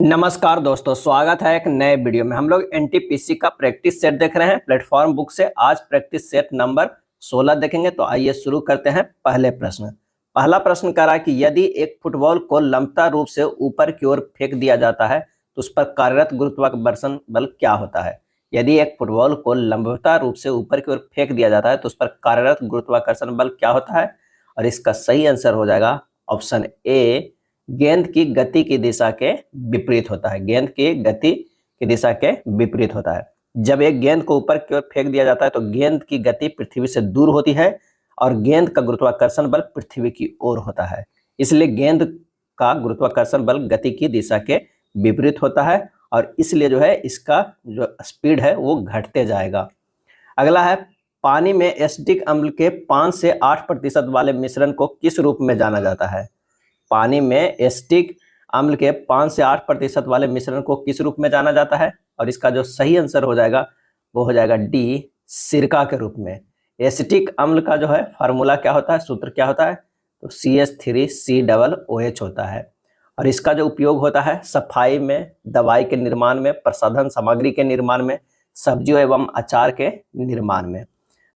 नमस्कार दोस्तों, स्वागत है एक नए वीडियो में। हम लोग एनटीपीसी का प्रैक्टिस सेट देख रहे हैं प्लेटफॉर्म बुक से। आज प्रैक्टिस सेट नंबर 16 देखेंगे। तो आइए शुरू करते हैं। पहला प्रश्न कह रहा है कि यदि एक फुटबॉल को लंबता रूप से ऊपर की ओर फेंक दिया जाता है तो उस पर कार्यरत गुरुत्वाकर्षण बल क्या होता है। यदि एक फुटबॉल को लंबता रूप से ऊपर की ओर फेंक दिया जाता है तो उस पर कार्यरत गुरुत्वाकर्षण बल क्या होता है। और इसका सही आंसर हो जाएगा ऑप्शन ए, गेंद की गति की दिशा के विपरीत होता है। गेंद की गति की दिशा के विपरीत होता है। जब एक गेंद को ऊपर की ओर फेंक दिया जाता है तो गेंद की गति पृथ्वी से दूर होती है और गेंद का गुरुत्वाकर्षण बल पृथ्वी की ओर होता है। इसलिए गेंद का गुरुत्वाकर्षण बल गति की दिशा के विपरीत होता है और इसलिए जो है इसका जो स्पीड है वो घटते जाएगा। अगला है, पानी में एसिटिक अम्ल के 5 से 8% वाले मिश्रण को किस रूप में जाना जाता है। पानी में एसिटिक अम्ल के 5 से 8% वाले मिश्रण को किस रूप में जाना जाता है। और इसका जो सही आंसर हो जाएगा वो हो जाएगा डी, सिरका के रूप में। एसिटिक अम्ल का जो है फार्मूला क्या होता है, सूत्र क्या होता है, तो CH3COOH होता है। और इसका जो उपयोग होता है सफाई में, दवाई के निर्माण में, प्रसाधन सामग्री के निर्माण में, सब्जियों एवं अचार के निर्माण में।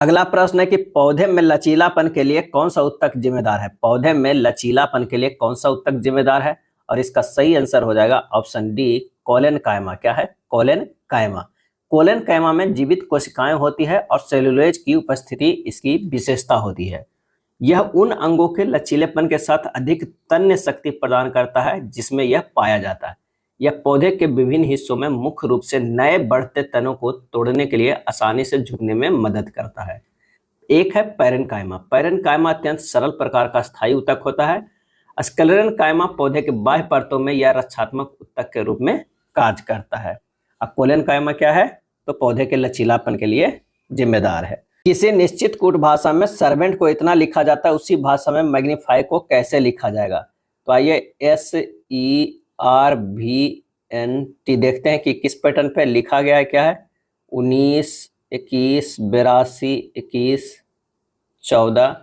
अगला प्रश्न है कि पौधे में लचीलापन के लिए कौन सा ऊतक जिम्मेदार है। पौधे में लचीलापन के लिए कौन सा ऊतक जिम्मेदार है। और इसका सही आंसर हो जाएगा ऑप्शन डी, कोलेन कायमा। क्या है, कोलेन कायमा। कोलेन कायमा में जीवित कोशिकाएं होती है और सेलुलोज की उपस्थिति इसकी विशेषता होती है। यह उन अंगों के लचीलेपन के साथ अधिक तन्य शक्ति प्रदान करता है जिसमें यह पाया जाता है। यह पौधे के विभिन्न हिस्सों में मुख्य रूप से नए बढ़ते तनों को तोड़ने के लिए आसानी से झुकने में मदद करता है। एक है पैरेन्काइमा। पैरेन्काइमा अत्यंत सरल प्रकार का स्थायी ऊतक होता है। स्क्लेरेन्काइमा पौधे के बाह्य परतों में यह रक्षात्मक ऊतक के रूप में कार्य करता है। अब कोलेनकाइमा क्या है, तो पौधे के लचीलापन के लिए जिम्मेदार है। किसी निश्चित कूट भाषा में सर्वेंट को इतना लिखा जाता है, उसी भाषा में मैग्नीफाई को कैसे लिखा जाएगा। तो आइए SERVNT देखते हैं कि किस पैटर्न पे लिखा गया है। क्या है, 19, 21, 82, 21, 14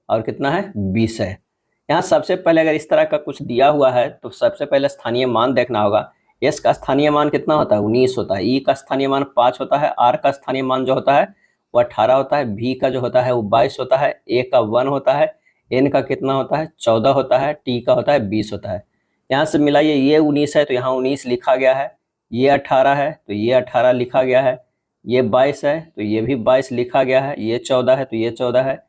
और कितना है, 20 है। यहाँ सबसे पहले अगर इस तरह का कुछ दिया हुआ है तो सबसे पहले स्थानीय मान देखना होगा। S का स्थानीय मान कितना होता है, 19 होता है। E का स्थानीय मान 5 होता है। R का स्थानीय मान जो होता है वो 18 होता है। V का जो होता है वो 22 होता है। A का 1 होता है। N का कितना होता है, 14 होता है। T का होता है 20 होता है। यहाँ से मिलाइए, ये 19 है तो यहाँ 19 लिखा गया है। ये 18 है तो ये 18 लिखा गया है। ये 22 है तो ये भी 22 लिखा गया है। ये 14 है तो ये 14 है।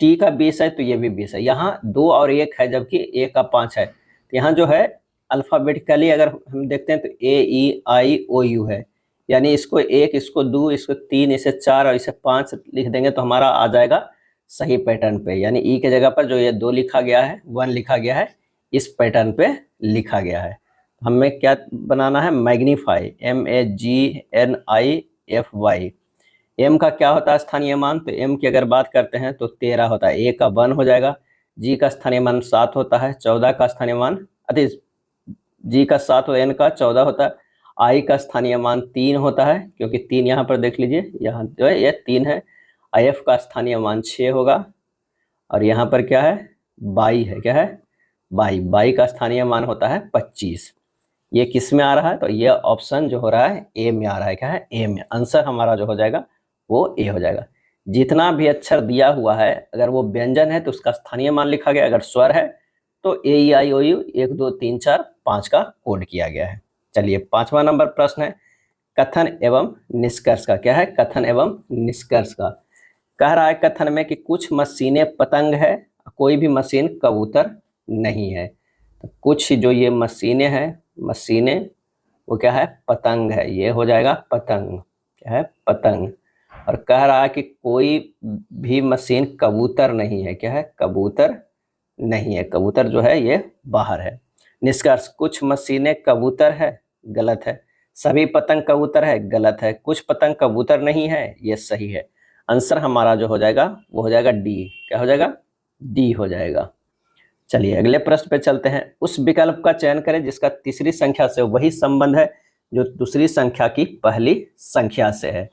T का 20 है तो ये भी 20 है। यहाँ 2 और 1 है जबकि A का 5 है। तो यहाँ जो है अल्फ़ाबेटिकली अगर हम देखते हैं तो AEIOU है, यानी इसको 1, इसको 2, इसको 3, इसे 4 और इसे 5 लिख देंगे तो हमारा आ जाएगा सही पैटर्न पे। यानी E के जगह पर जो ये 2 लिखा गया है, 1 लिखा गया है, इस पैटर्न पे लिखा गया है। हमें क्या बनाना है, मैग्नीफाई, MAGNIFY। M का क्या होता है स्थानीय मान, तो M की अगर बात करते हैं तो 13 होता है। A का 1 हो जाएगा। G का स्थानीय मान 7 होता है। 14 का स्थानीय मान, G का 7 और N का 14 होता है। I का स्थानीय मान 3 होता है, क्योंकि 3 यहाँ पर देख लीजिए, यहाँ जो है ये 3 है। F का स्थानीय मान 6 होगा और यहाँ पर क्या है, 22 है। क्या है, 22 का स्थानीय मान होता है 25। ये किस में आ रहा है, तो ये ऑप्शन जो हो रहा है A में आ रहा है। क्या है, A में। आंसर हमारा जो हो जाएगा वो A हो जाएगा। जितना भी अक्षर दिया हुआ है अगर वो व्यंजन है तो उसका स्थानीय मान लिखा गया, अगर स्वर है तो AEIOU 1 2 3 4 5 का कोड किया गया है। चलिए 5वां नंबर प्रश्न है कथन एवं निष्कर्ष का। क्या है, कथन एवं निष्कर्ष का। कह रहा है कथन में कि कुछ मशीनें पतंग है, कोई भी मशीन कबूतर नहीं है। तो कुछ जो ये मशीनें हैं, मशीनें वो क्या है, पतंग है। ये हो जाएगा पतंग। क्या है, पतंग। और कह रहा है कि कोई भी मशीन कबूतर नहीं है। क्या है, कबूतर नहीं है। कबूतर जो है ये बाहर है। निष्कर्ष, कुछ मशीनें कबूतर है, गलत है। सभी पतंग कबूतर है, गलत है। कुछ पतंग कबूतर नहीं है, ये सही है। आंसर हमारा जो हो जाएगा वो हो जाएगा डी। क्या हो जाएगा, डी हो जाएगा। चलिए अगले प्रश्न पे चलते हैं। उस विकल्प का चयन करें जिसका तीसरी संख्या से वही संबंध है जो दूसरी संख्या की पहली संख्या से है।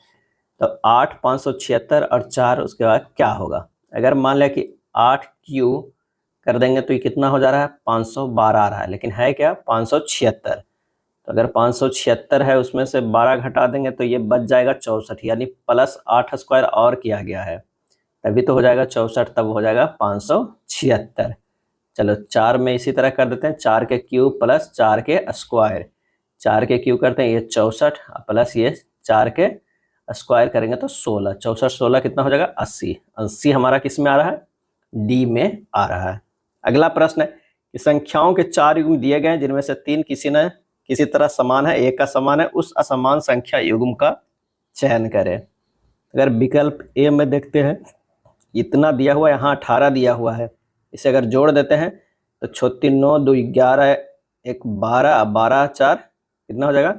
तो 8, 576 और 4, उसके बाद क्या होगा। अगर मान लिया कि 8 क्यू कर देंगे तो ये कितना हो जा रहा है, 512 आ रहा है, लेकिन है क्या, 576। तो अगर 576 है उसमें से 12 घटा देंगे तो ये बच जाएगा 64, यानी प्लस 8 स्क्वायर और किया गया है, तभी तो हो जाएगा 64, तब हो जाएगा 576। चलो 4 में इसी तरह कर देते हैं, 4 के क्यूब प्लस 4 के स्क्वायर, 4 के क्यूब करते हैं ये 64 प्लस ये 4 के स्क्वायर करेंगे तो 16, 64 16 कितना हो जाएगा 80। 80 हमारा किस में आ रहा है, डी में आ रहा है। अगला प्रश्न है कि संख्याओं के 4 युग्म दिए गए हैं जिनमें से 3 किसी तरह समान है, एक का समान है, उस असमान संख्या युग्म का चयन करें। अगर विकल्प ए में देखते हैं, इतना दिया हुआ है, यहाँ 18 दिया हुआ है, इसे अगर जोड़ देते हैं तो 36 9 2 11 1 12 12 4 कितना हो जाएगा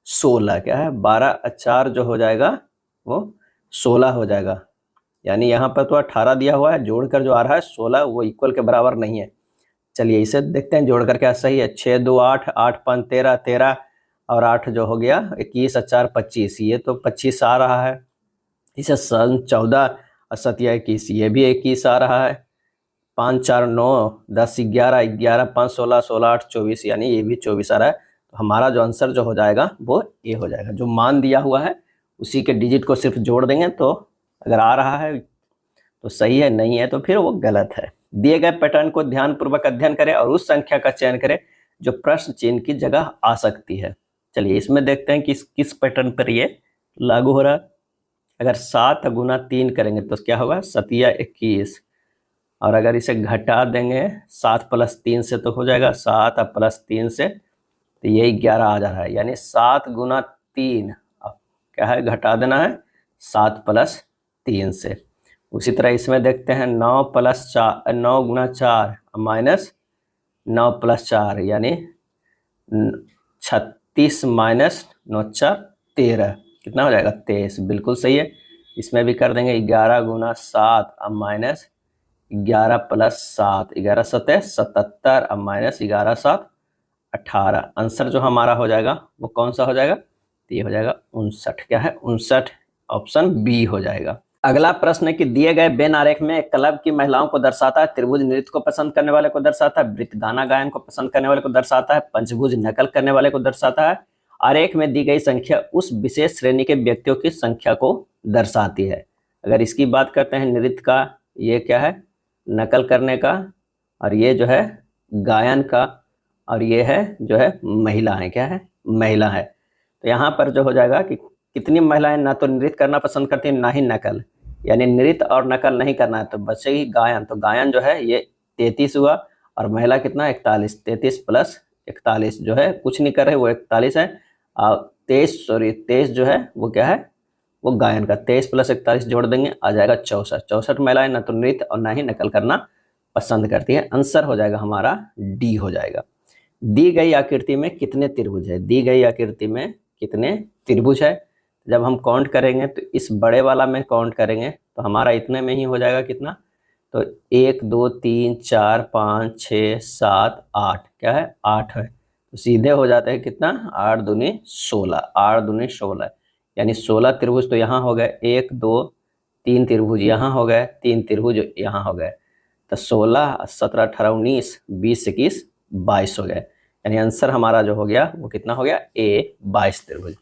16, क्या है 12 4 जो हो जाएगा वो 16 हो जाएगा। यानी यहाँ पर तो 18 दिया हुआ है, जोड़कर जो आ रहा है 16 वो इक्वल के बराबर नहीं है। चलिए इसे देखते हैं जोड़कर क्या सही है। 6 2 8 8 5 13 13 और 8 जो हो गया 21 और 4 25, ये तो 25 आ रहा है। इसे 14 और 7 21, ये भी 21 आ रहा है। 5 4 9 10 11 11 5 16 16 8 24, यानी ये भी 24 आ रहा है। तो हमारा जो आंसर जो हो जाएगा वो ए हो जाएगा। जो मान दिया हुआ है उसी के डिजिट को सिर्फ जोड़ देंगे, तो अगर आ रहा है तो सही है, नहीं है तो फिर वो गलत है। दिए गए पैटर्न को ध्यानपूर्वक अध्ययन करें और उस संख्या का चयन करें जो प्रश्न चिन्ह की जगह आ सकती है। चलिए इसमें देखते हैं कि किस पैटर्न पर ये लागू हो रहा है। अगर 7 गुना 3 करेंगे तो क्या होगा 7 21, और अगर इसे घटा देंगे 7 प्लस 3 से तो हो जाएगा 7 प्लस 3 से तो ये 11 आ जा रहा है। यानी 7 गुना 3 अब क्या है घटा देना है 7 प्लस 3 से। उसी तरह इसमें देखते हैं 9 प्लस 4 9 गुना 4 माइनस 9 प्लस 4 यानी 36 माइनस 9 4 13 कितना हो जाएगा 23, बिल्कुल सही है। इसमें भी कर देंगे 11 गुना 7 अब माइनस 11 प्लस 7 11 7 77 अब माइनस 11 7 18। आंसर जो हमारा हो जाएगा वो कौन सा हो जाएगा, तो ये हो जाएगा 59, क्या है 59, ऑप्शन बी हो जाएगा। अगला प्रश्न है कि दिए गए वेन आरेख में एक क्लब की महिलाओं को दर्शाता है, त्रिभुज नृत्य को पसंद करने वाले को दर्शाता है, वृत्त गाना गायन को पसंद करने वाले को दर्शाता है, पंचभुज नकल करने वाले को दर्शाता है। आरेख में दी गई संख्या उस विशेष श्रेणी के व्यक्तियों की संख्या को दर्शाती है। अगर इसकी बात करते हैं नृत्य का, ये क्या है नकल करने का, और ये जो है गायन का, और ये है जो है महिला है, क्या है महिला है। तो यहाँ पर जो हो जाएगा कि कितनी महिलाएं ना तो नृत्य करना पसंद करती हैं ना ही नकल, यानी नृत्य और नकल नहीं करना है तो बचेगी गायन। तो गायन जो है ये 33 हुआ, और महिला कितना 41, 33 प्लस 41 जो है कुछ नहीं कर रहे वो 41 है, और 23 जो है वो क्या है वो गायन का, 23 प्लस 41 जोड़ देंगे आ जाएगा 64। 64 महिलाएं ना तो नृत्य और ना ही नकल करना पसंद करती है। आंसर हो जाएगा हमारा डी हो जाएगा। दी गई आकृति में कितने त्रिभुज है, दी गई आकृति में कितने त्रिभुज है। जब हम काउंट करेंगे तो इस बड़े वाला में काउंट करेंगे तो हमारा इतने में ही हो जाएगा कितना, तो 1 2 3 4 5 6 7 8, क्या है 8 है, तो सीधे हो जाते हैं कितना 8 दूनी 16, 8 दूनी 16, यानी 16 त्रिभुज तो यहाँ हो गए, 1 2 3 त्रिभुज यहाँ हो गए, 3 त्रिभुज यहाँ हो गए, तो 16 17 18 19 20 21 22 हो गए। यानी आंसर हमारा जो हो गया वो कितना हो गया ए 22 त्रिभुज।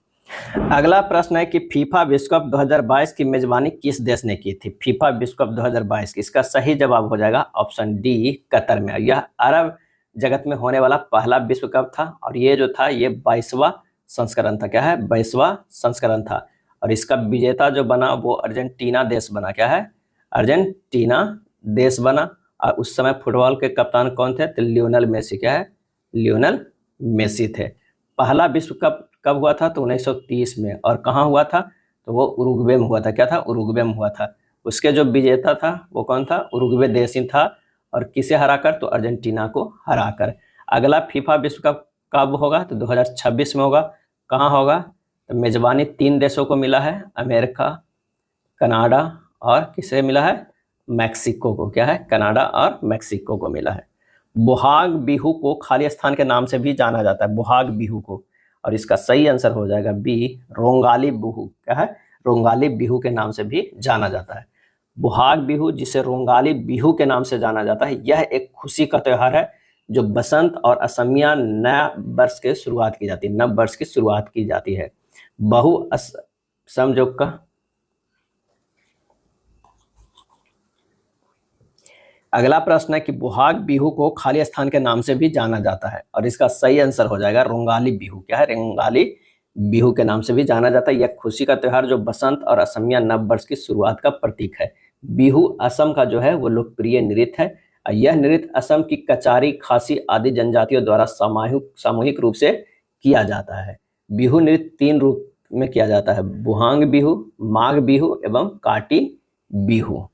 अगला प्रश्न है कि फीफा विश्व कप 2022 की मेजबानी किस देश ने की थी। फीफा विश्व कप 2022 की, इसका सही जवाब हो जाएगा ऑप्शन डी कतर में। यह अरब जगत में होने वाला पहला विश्व कप था, और ये जो था ये 22वां संस्करण था, क्या है 22वां संस्करण था, और इसका विजेता जो बना वो अर्जेंटीना देश बना, क्या है अर्जेंटीना देश बना। और उस समय फुटबॉल के कप्तान कौन थे, तो लियोनेल मेसी, क्या है लियोनेल मेसी थे। पहला विश्व कप कब हुआ था, तो 1930 में, और कहाँ हुआ था, तो वो उरुग्वे में हुआ था, क्या था उरुग्वे में हुआ था। उसके जो विजेता था वो कौन था, उरुग्वे देश ही था, और किसे हराकर, तो अर्जेंटीना को हराकर। अगला फीफा विश्व कप कब होगा, तो 2026 में होगा। कहाँ होगा, तो मेजबानी 3 देशों को मिला है, अमेरिका, कनाडा और किसे मिला है, मैक्सिको को, क्या है कनाडा और मैक्सिको को मिला है। बोहाग बिहू को खाली स्थान के नाम से भी जाना जाता है, बोहाग बिहू को, और इसका सही आंसर हो जाएगा बी रोंगाली बिहू, क्या है रोंगाली बिहू के नाम से भी जाना जाता है। बोहाग बिहू जिसे रोंगाली बिहू के नाम से जाना जाता है, यह एक खुशी का त्यौहार है जो बसंत और असमिया नया वर्ष के शुरुआत की जाती है, नव वर्ष की शुरुआत की जाती है। बहु समयोग का अगला प्रश्न है कि बोहाग बिहू को खाली स्थान के नाम से भी जाना जाता है, और इसका सही आंसर हो जाएगा रोंगाली बिहू। क्या है? रोंगाली बिहू के नाम से भी जाना जाता है। यह खुशी का त्योहार जो बसंत और असमिया नव वर्ष की शुरुआत का प्रतीक है। बिहू असम का जो है वो लोकप्रिय नृत्य है। यह नृत्य असम की कचारी, खासी आदि जनजातियों द्वारा सामूहिक रूप से किया जाता है। बिहू नृत्य 3 रूप में किया जाता है: बुहांग बिहू, माघ बिहू एवं काटी बिहू।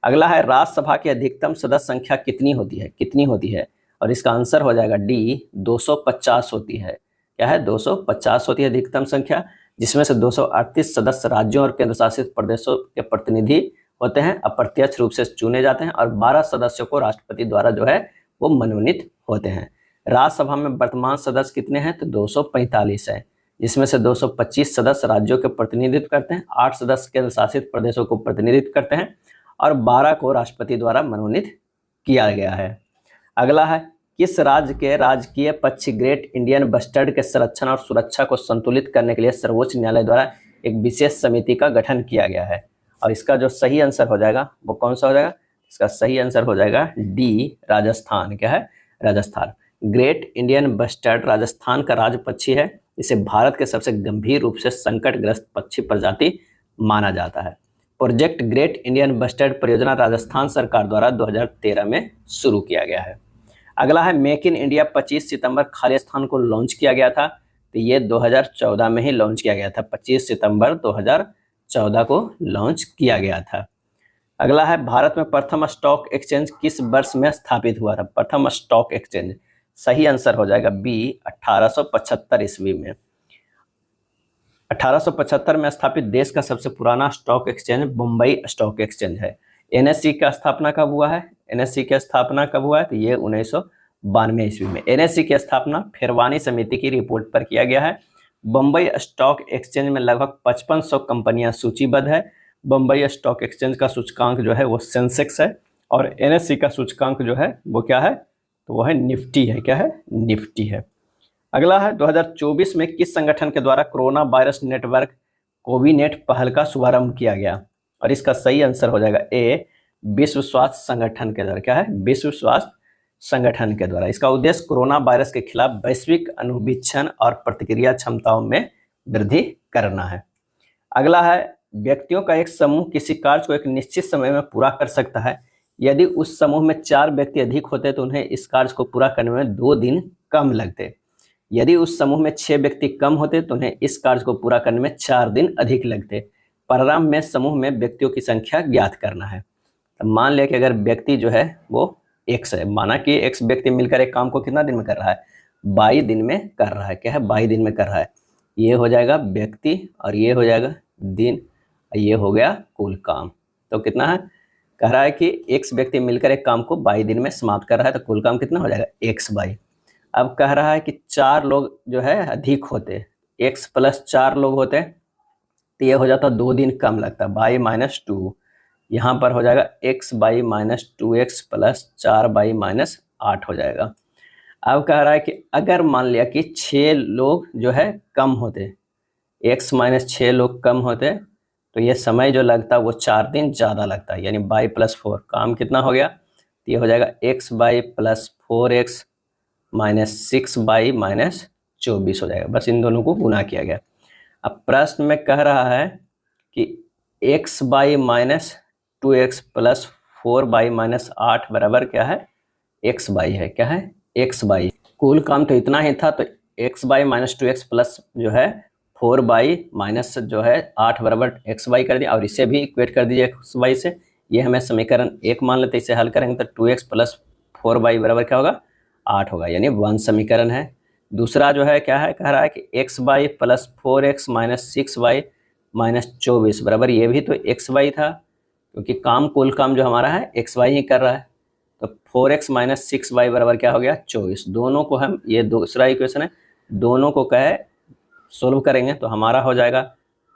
अगला है राज्यसभा की अधिकतम सदस्य संख्या कितनी होती है? और इसका आंसर हो जाएगा डी, 250 होती है। क्या है? 250 होती है अधिकतम संख्या, जिसमें से 238 सदस्य राज्यों और केंद्र शासित प्रदेशों के प्रतिनिधि होते हैं, अप्रत्यक्ष रूप से चुने जाते हैं, और 12 सदस्यों को राष्ट्रपति द्वारा जो है वो मनोनीत होते हैं। राज्यसभा में वर्तमान सदस्य कितने हैं? तो 245 है, जिसमें से 225 सदस्य राज्यों के प्रतिनिधित्व करते हैं, 8 सदस्य केंद्र शासित प्रदेशों को प्रतिनिधित्व करते हैं, और 12 को राष्ट्रपति द्वारा मनोनीत किया गया है। अगला है किस राज्य के राजकीय पक्षी ग्रेट इंडियन बस्टर्ड के संरक्षण और सुरक्षा को संतुलित करने के लिए सर्वोच्च न्यायालय द्वारा एक विशेष समिति का गठन किया गया है? और इसका जो सही आंसर हो जाएगा वो कौन सा हो जाएगा? इसका सही आंसर हो जाएगा डी, राजस्थान। क्या है? Rajasthan. Great Indian bustard Rajasthan का राज्य पक्षी है। इसे भारत के सबसे गंभीर रूप से संकटग्रस्त पक्षी प्रजाति माना जाता है। प्रोजेक्ट ग्रेट इंडियन बस्टर्ड परियोजना राजस्थान सरकार द्वारा 2013 में शुरू किया गया है। अगला है मेक इन इंडिया 25 सितंबर खाली स्थान को लॉन्च किया गया था, तो ये 2014 में ही लॉन्च किया गया था। 25 सितंबर 2014 को लॉन्च किया गया था। अगला है भारत में प्रथम स्टॉक एक्सचेंज किस वर्ष में स्थापित हुआ था? प्रथम स्टॉक एक्सचेंज, सही आंसर हो जाएगा बी, 1875 ईस्वी में। 1875 में स्थापित देश का सबसे पुराना stock exchange Mumbai stock exchange है। एनएससी का स्थापना कब हुआ है? एनएससी की स्थापना कब हुआ है? तो ये 1992 ईस्वी में। एनएससी की स्थापना फिरवानी समिति की रिपोर्ट पर किया गया है। बम्बई स्टॉक एक्सचेंज में लगभग 5500 कंपनियां सूचीबद्ध है। बम्बई स्टॉक एक्सचेंज का सूचकांक जो है वो सेंसेक्स है, और एनएससी का सूचकांक जो है वो क्या है? तो वो है निफ्टी है। क्या है? निफ्टी है। अगला है 2024 में किस संगठन के द्वारा कोरोना वायरस नेटवर्क कोविनेट पहल का शुभारंभ किया गया? और इसका सही आंसर हो जाएगा ए, विश्व स्वास्थ्य संगठन के द्वारा। क्या है? विश्व स्वास्थ्य संगठन के द्वारा। इसका उद्देश्य कोरोना वायरस के खिलाफ वैश्विक अनुवीक्षण और प्रतिक्रिया क्षमताओं में वृद्धि करना है। अगला है व्यक्तियों का एक समूह किसी कार्य को एक निश्चित समय में पूरा कर सकता है। यदि उस समूह में 4 व्यक्ति अधिक होते तो उन्हें इस कार्य को पूरा करने में 2 दिन कम लगते। यदि उस समूह में 6 व्यक्ति कम होते तो उन्हें इस कार्य को पूरा करने में 4 दिन अधिक लगते। परिणाम में समूह में व्यक्तियों की संख्या ज्ञात करना है। तो मान लिया कि अगर व्यक्ति जो है वो x है, माना कि x व्यक्ति मिलकर एक काम को कितना दिन में कर रहा है? 22 दिन में कर रहा है। क्या है? 22 दिन में कर रहा है। ये हो जाएगा व्यक्ति, और ये हो जाएगा दिन, ये हो गया कुल काम। तो कितना है? कह रहा है कि x व्यक्ति मिलकर एक काम को 22 दिन में समाप्त कर रहा है, तो कुल काम कितना हो जाएगा? x/। अब कह रहा है कि 4 लोग जो है अधिक होते, x + 4 लोग होते, तो ये हो जाता 2 दिन कम लगता, y-2। यहाँ पर हो जाएगा x/-2x + 4y-8 हो जाएगा। अब कह रहा है कि अगर मान लिया कि 6 लोग जो है कम होते, x - 6 लोग कम होते, तो ये समय जो लगता वो 4 दिन ज़्यादा लगता है, यानी y + 4। काम कितना हो गया? तो ये हो जाएगा xy + 4x - 6y - 24 हो जाएगा। बस इन दोनों को गुना किया गया। अब प्रश्न में कह रहा है कि xy - 2x + 4y - 8 बराबर क्या है? xy है। क्या है? xy। कुल काम तो इतना ही था, तो xy - 2x प्लस जो है 4y माइनस जो है 8 बराबर xy कर दिया, और इसे भी इक्वेट कर दीजिए xy से। ये हमें समीकरण 1 मान लेते, इसे हल करेंगे तो 2x + 4y बराबर क्या होगा? 8 होगा, यानी 1 समीकरण है। दूसरा जो है क्या है? कह रहा है कि xy + 4x - 6y - 24 बराबर, ये भी तो xy था, क्योंकि काम कुल काम जो हमारा है xy ही कर रहा है। तो 4x - 6y बराबर क्या हो गया? 24। दोनों को हम, ये दूसरा इक्वेशन है, दोनों को कहे सोल्व करेंगे तो हमारा हो जाएगा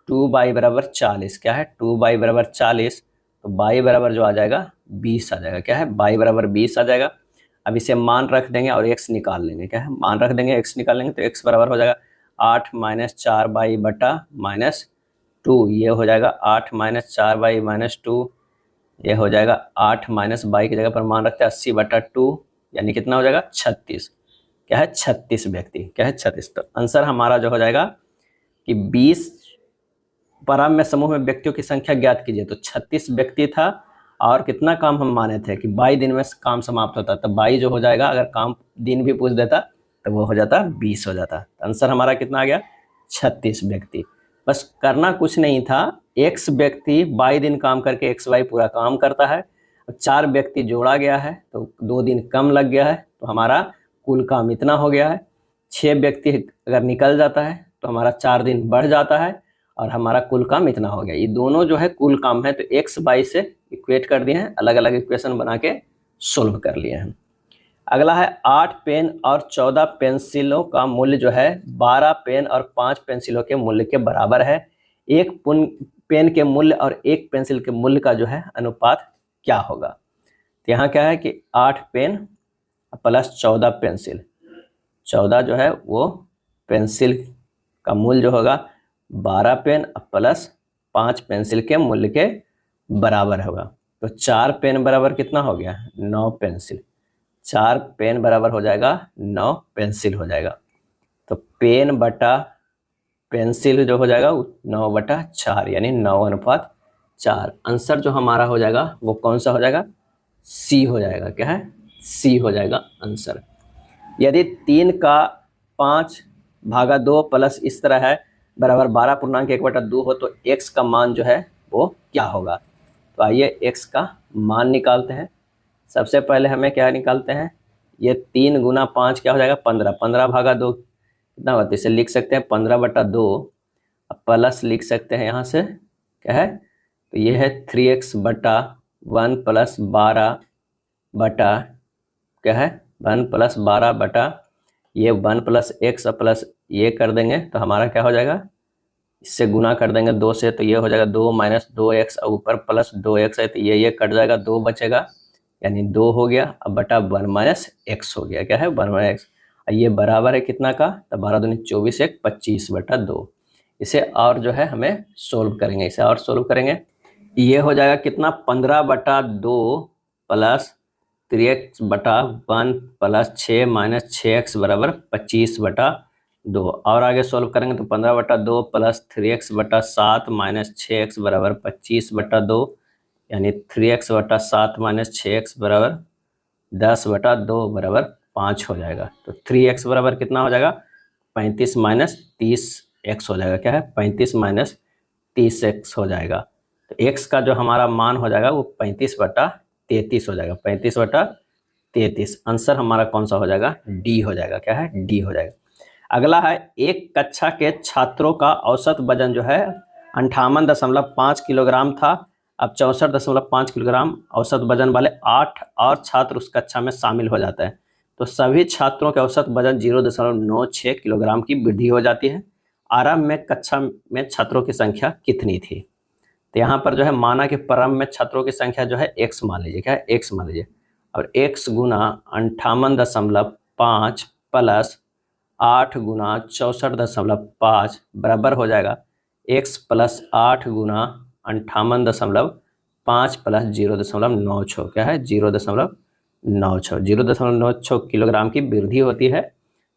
2y बराबर 40। क्या है? 2y बराबर 40, तो y बराबर जो आ जाएगा 20 आ जाएगा। क्या है? y बराबर 20 आ जाएगा। अब इसे मान रख देंगे और x निकाल लेंगे। क्या है, मान रख देंगे, x निकाल लेंगे तो x बराबर हो जाएगा 8 - 4y बटा -2। ये हो जाएगा 8 - 4y -2। ये हो जाएगा 8 - y की जगह पर मान रखते हैं 80/2, यानी कितना हो जाएगा 36। क्या है, 36 व्यक्ति। क्या है, 36। तो आंसर हमारा जो हो जाएगा कि 20 प्रारंभ में समूह में व्यक्तियों की संख्या ज्ञात कीजिए। तो 36 व्यक्ति था और कितना काम हम माने थे कि 22 दिन में काम समाप्त होता। तो 22 जो हो जाएगा, अगर काम दिन भी पूछ देता तो वो हो जाता 20 हो जाता। तो आंसर हमारा कितना आ गया, 36 व्यक्ति। बस करना कुछ नहीं था, x व्यक्ति 22 दिन काम करके xy पूरा काम करता है। 4 व्यक्ति जोड़ा गया है तो 2 दिन कम लग गया है, तो हमारा कुल काम इतना हो गया है। 6 व्यक्ति अगर निकल जाता है तो हमारा 4 दिन बढ़ जाता है और हमारा कुल काम इतना हो गया। ये दोनों जो है कुल काम है, तो x y से इक्वेट कर दिए हैं, अलग अलग इक्वेशन बना के सोल्व कर लिए हैं। अगला है 8 पेन और 14 पेंसिलों का मूल्य जो है 12 पेन और 5 पेंसिलों के मूल्य के बराबर है। एक पेन के मूल्य और एक पेंसिल के मूल्य का जो है अनुपात क्या होगा। तो यहाँ क्या है कि 8 पेन प्लस 14 पेंसिल, 14 जो है वो पेंसिल का मूल्य जो होगा 12 पेन प्लस 5 पेंसिल के मूल्य के बराबर होगा। तो 4 पेन बराबर कितना हो गया, 9 पेंसिल। 4 पेन बराबर हो जाएगा 9 पेंसिल हो जाएगा। तो पेन बटा पेंसिल जो हो जाएगा 9/4, यानी 9:4। आंसर जो हमारा हो जाएगा वो कौन सा हो जाएगा, सी हो जाएगा। क्या है, सी हो जाएगा आंसर। यदि 3 का 5/2 प्लस इस तरह है बराबर 12.1/2 हो तो x का मान जो है वो क्या होगा। तो आइए x का मान निकालते हैं। सबसे पहले हमें क्या निकालते हैं, ये 3 × 5 क्या हो जाएगा 15, 15/2 कितना होता है, इसे लिख सकते हैं 15/2, प्लस लिख सकते हैं यहाँ से क्या है, तो ये है 3x/1 प्लस 12 बटा क्या है 1 प्लस 12 बटा ये 1 प्लस x प्लस ये कर देंगे तो हमारा क्या हो जाएगा, इससे गुना कर देंगे 2 से, तो ये हो जाएगा 2 - 2x और ऊपर प्लस 2x है तो ये कट जाएगा, 2 बचेगा यानी 2 हो गया। अब बटा 1 - x हो गया। क्या है 1 - x, ये बराबर है कितना का, तो 12 दूनी 24, 1 25/2। इसे और जो है हमें सोल्व करेंगे, इसे और सोल्व करेंगे। ये हो जाएगा कितना 15/2 प्लस 3x/1 प्लस 6 - 6x बराबर 25/2। और आगे सोल्व करेंगे तो 15/2 प्लस 3x/7 - 6x बराबर 25/2, यानी 3x/7 - 6x बराबर 10/2 बराबर 5 हो जाएगा। तो 3x बराबर कितना हो जाएगा 35 - 30x हो जाएगा। क्या है 35 - 30x हो जाएगा। तो x का जो हमारा मान हो जाएगा वो 35/33 हो जाएगा, 35/33। आंसर हमारा कौन सा हो जाएगा, डी हो जाएगा। क्या है, डी हो जाएगा। अगला है एक कक्षा के छात्रों का औसत वजन जो है 58.5 किलोग्राम था। अब 64.5 किलोग्राम औसत वजन वाले 8 और छात्र उस कक्षा में शामिल हो जाते हैं, तो सभी छात्रों के औसत वजन 0.96 किलोग्राम की वृद्धि हो जाती है। आरंभ में कक्षा में छात्रों की संख्या कितनी थी। तो यहाँ पर जो है माना कि प्रारंभ में छात्रों की संख्या जो है x मान लीजिए। क्या है, x मान लीजिए। और x गुना 58.5 प्लस 8 गुना 64.5 बराबर हो जाएगा x प्लस 8 गुना 58.5 प्लस 0.96। क्या है 0.96, 0.96 किलोग्राम की वृद्धि होती है,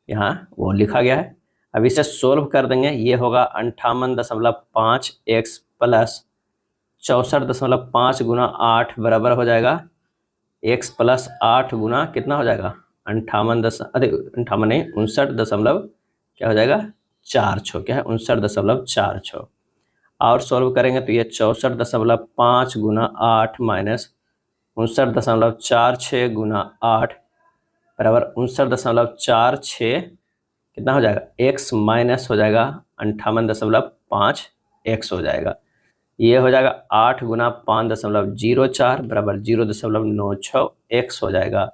यहाँ वो लिखा गया है। अब इसे सोल्व कर देंगे, ये होगा 58.5x प्लस 64.5 गुना 8 बराबर हो जाएगा x प्लस 8 गुना कितना हो जाएगा 58 नहीं 59 क्या हो जाएगा 46। क्या है 59.46। और सोल्व करेंगे तो ये 64.5 गुना 8 माइनस 59.46 गुना 8 बराबर 59.46 कितना हो जाएगा x माइनस हो जाएगा 58.5 x हो जाएगा। ये हो जाएगा 8 गुना 5.04 बराबर 0.96 x हो जाएगा।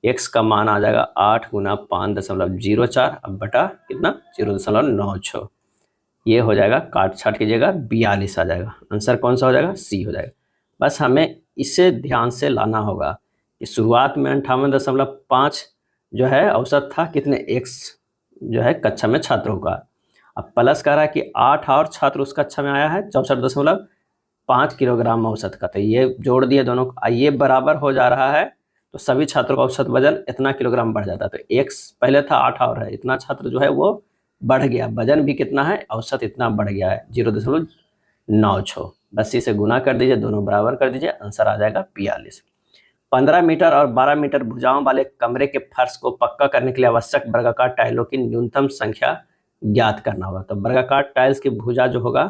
x का मान आ जाएगा 8 गुना 5.04 अब बटा कितना 0.96। ये हो जाएगा, काट छाट कीजिएगा 42 आ जाएगा। आंसर कौन सा हो जाएगा, सी हो जाएगा। बस हमें इसे ध्यान से लाना होगा कि शुरुआत में 58.5 जो है औसत था कितने एक्स जो है कक्षा में छात्रों का। अब प्लस कह रहा है कि 8 और छात्र उस कक्षा में आया है 64.5 किलोग्राम औसत का, तो ये जोड़ दिए दोनों, ये बराबर हो जा रहा है तो सभी छात्रों का औसत वजन इतना किलोग्राम बढ़ जाता है। तो एक्स पहले था 8 और है, इतना छात्र जो है वो बढ़ गया, वजन भी कितना है औसत इतना बढ़ गया है 0.96। बस इसे गुना कर दीजिए, दोनों बराबर कर दीजिए, आंसर आ जाएगा 42। 15 मीटर और 12 मीटर भुजाओं वाले कमरे के फर्श को पक्का करने के लिए आवश्यक वर्गाकार टाइलों की न्यूनतम संख्या ज्ञात करना होगा। तो वर्गाकार टाइल्स की भुजा जो होगा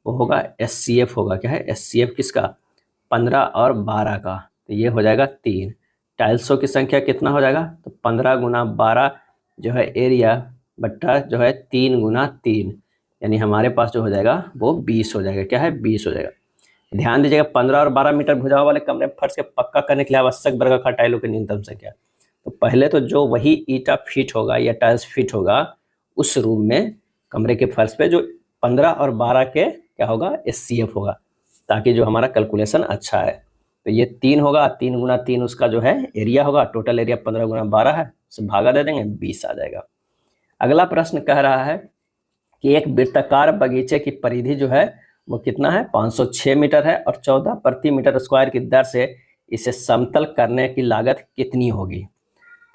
वो होगा SCF होगा। क्या है SCF किसका? 15 और 12 का, तो ये हो जाएगा 3। टाइल्सों की संख्या कितना हो जाएगा? तो 15 गुना 12 जो है एरिया बट्टा जो है 3 गुना 3, यानी हमारे पास जो हो जाएगा वो 20 हो जाएगा। क्या है 20 हो जाएगा। ध्यान दीजिएगा 15 और 12 मीटर भुजाओं वाले कमरे फर्श के पक्का करने के लिए आवश्यक वर्गाकार टाइलों की न्यूनतम संख्या। तो पहले तो जो वही ईटा फिट होगा या टाइल्स फिट होगा उस रूम में कमरे के फर्श पे जो 15 और 12 के क्या होगा SCF होगा, ताकि जो हमारा कैलकुलेशन अच्छा है। तो ये 3 होगा, 3 गुना 3 उसका जो है एरिया होगा, टोटल एरिया 15 गुना 12 है, उसे भागा दे देंगे 20 आ जाएगा। अगला प्रश्न कह रहा है कि एक वृत्ताकार बगीचे की परिधि जो है वो कितना है 506 मीटर है और 14 प्रति मीटर स्क्वायर की दर से इसे समतल करने की लागत कितनी होगी।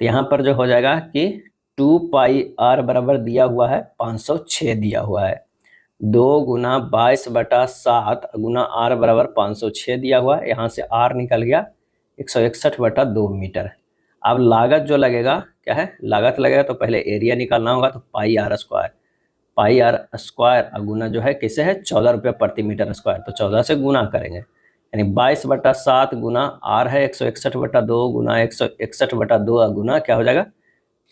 तो यहाँ पर जो हो जाएगा कि 2 पाई r बराबर दिया हुआ है 506 दिया हुआ है, 2 गुना 22/7 गुना r बराबर 506 दिया हुआ है, यहाँ से r निकल गया 161/2 मीटर। अब लागत जो लगेगा क्या है, लागत लगेगा तो पहले एरिया निकालना होगा, तो पाई r स्क्वायर गुना जो है किसे है 14 रुपये प्रति मीटर स्क्वायर, तो 14 से गुना करेंगे, यानी 22/7 गुना r है 161/2 गुना 161/2 गुना क्या हो जाएगा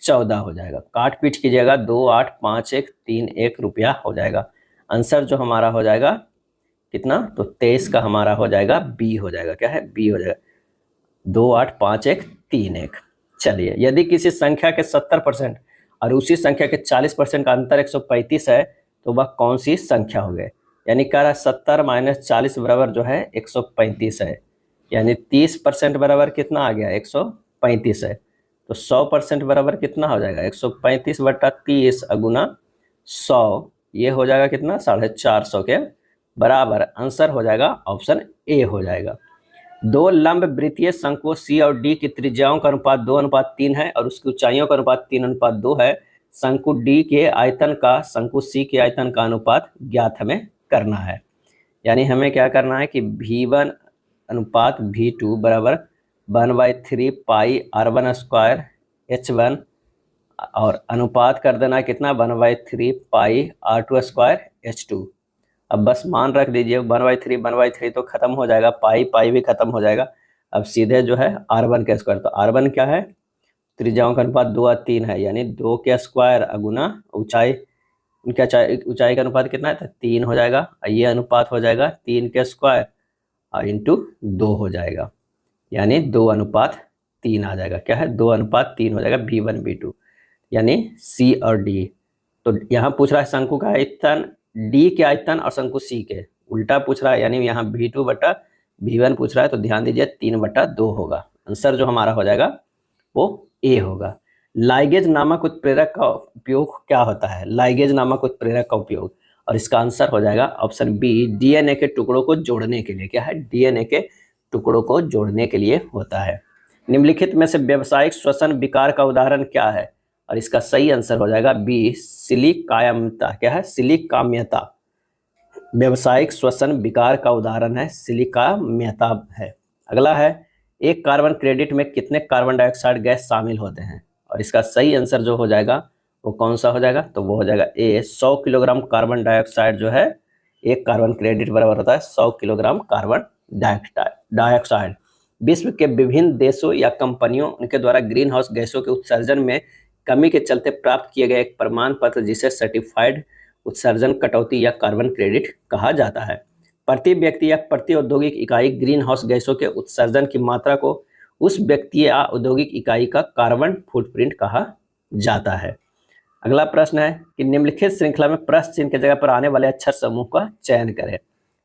14 हो जाएगा। काट पीट कीजिएगा 285131 रुपया हो जाएगा। आंसर जो हमारा हो जाएगा कितना, तो 23 का हमारा हो जाएगा बी हो जाएगा। क्या है बी हो जाएगा 285131। चलिए, यदि किसी संख्या के 70% और उसी संख्या के 40% का अंतर 135 है तो वह कौन सी संख्या हो गए। यानी कह रहा है 70 - 40 बराबर जो है 135 है, यानी 30% बराबर कितना आ गया 135 है, तो 100% बराबर कितना हो जाएगा 135/30 गुना 100, ये हो जाएगा कितना 450 के बराबर। आंसर हो जाएगा ऑप्शन ए हो जाएगा। दो लंब वृत्तीय शंकुओं C और D की त्रिज्याओं का अनुपात 2:3 है और उसकी ऊंचाइयों का अनुपात 3:2 है। शंकु D के आयतन का शंकु C के आयतन का अनुपात ज्ञात हमें करना है। यानी हमें क्या करना है कि V1 अनुपात V2 बराबर 1/3 पाई r1 स्क्वायर h1 और अनुपात कर देना है कितना 1/3 पाई r2 स्क्वायर h2। अब बस मान रख दीजिए 1/3 तो खत्म हो जाएगा, पाई पाई भी खत्म हो जाएगा। अब सीधे जो है r1 के स्क्वायर, तो r1 क्या है त्रिज्याओं का अनुपात 2 और 3 है, यानी 2 के स्क्वायर गुना ऊंचाई, उनका ऊंचाई का अनुपात कितना है तो 3 हो जाएगा। ये अनुपात हो जाएगा 3 के स्क्वायर और इंटू 2 हो जाएगा, यानी 2:3 आ जाएगा। क्या है 2:3 हो जाएगा V1 V2, यानी C और D। तो यहाँ पूछ रहा है शंकु का आयतन D के आयतन और शंकु C के, उल्टा पूछ रहा है, यानी यहाँ V2/V1 पूछ रहा है, तो ध्यान दीजिए 3/2 होगा। आंसर जो हमारा हो जाएगा वो ए होगा। लाइगेज नामक उत्प्रेरक का उपयोग क्या होता है, लाइगेज नामक उत्प्रेरक का उपयोग, और इसका आंसर हो जाएगा ऑप्शन बी DNA के टुकड़ों को जोड़ने के लिए। क्या है DNA के टुकड़ों को जोड़ने के लिए होता है। निम्नलिखित में से व्यावसायिक श्वसन विकार का उदाहरण क्या है, और इसका सही आंसर हो जाएगा बी सिलिकाम्यता। क्या है सिलिकाम्यता, व्यावसायिक श्वसन विकार का उदाहरण है सिलिकाम्यता है। अगला है एक कार्बन क्रेडिट में कितने कार्बन डाइऑक्साइड गैस शामिल होते हैं, और इसका सही आंसर जो हो जाएगा वो कौन सा हो जाएगा, तो वो हो जाएगा ए 100 किलोग्राम कार्बन डाइऑक्साइड जो है एक कार्बन क्रेडिट बराबर होता है 100 किलोग्राम कार्बन डाइऑक्साइड। विश्व के विभिन्न देशों या कंपनियों उनके द्वारा ग्रीन हाउस गैसों के उत्सर्जन में कमी के चलते प्राप्त किए गए एक प्रमाण पत्र जिसे सर्टिफाइड उत्सर्जन कटौती या कार्बन क्रेडिट कहा जाता है। प्रति व्यक्ति या प्रति औद्योगिक इकाई ग्रीन हाउस गैसों के उत्सर्जन की मात्रा को उस व्यक्ति या औद्योगिक इकाई का कार्बन फुटप्रिंट कहा जाता है। अगला प्रश्न है कि निम्नलिखित श्रृंखला में प्रश्न चिन्ह की जगह पर आने वाले अक्षर समूह का चयन करें।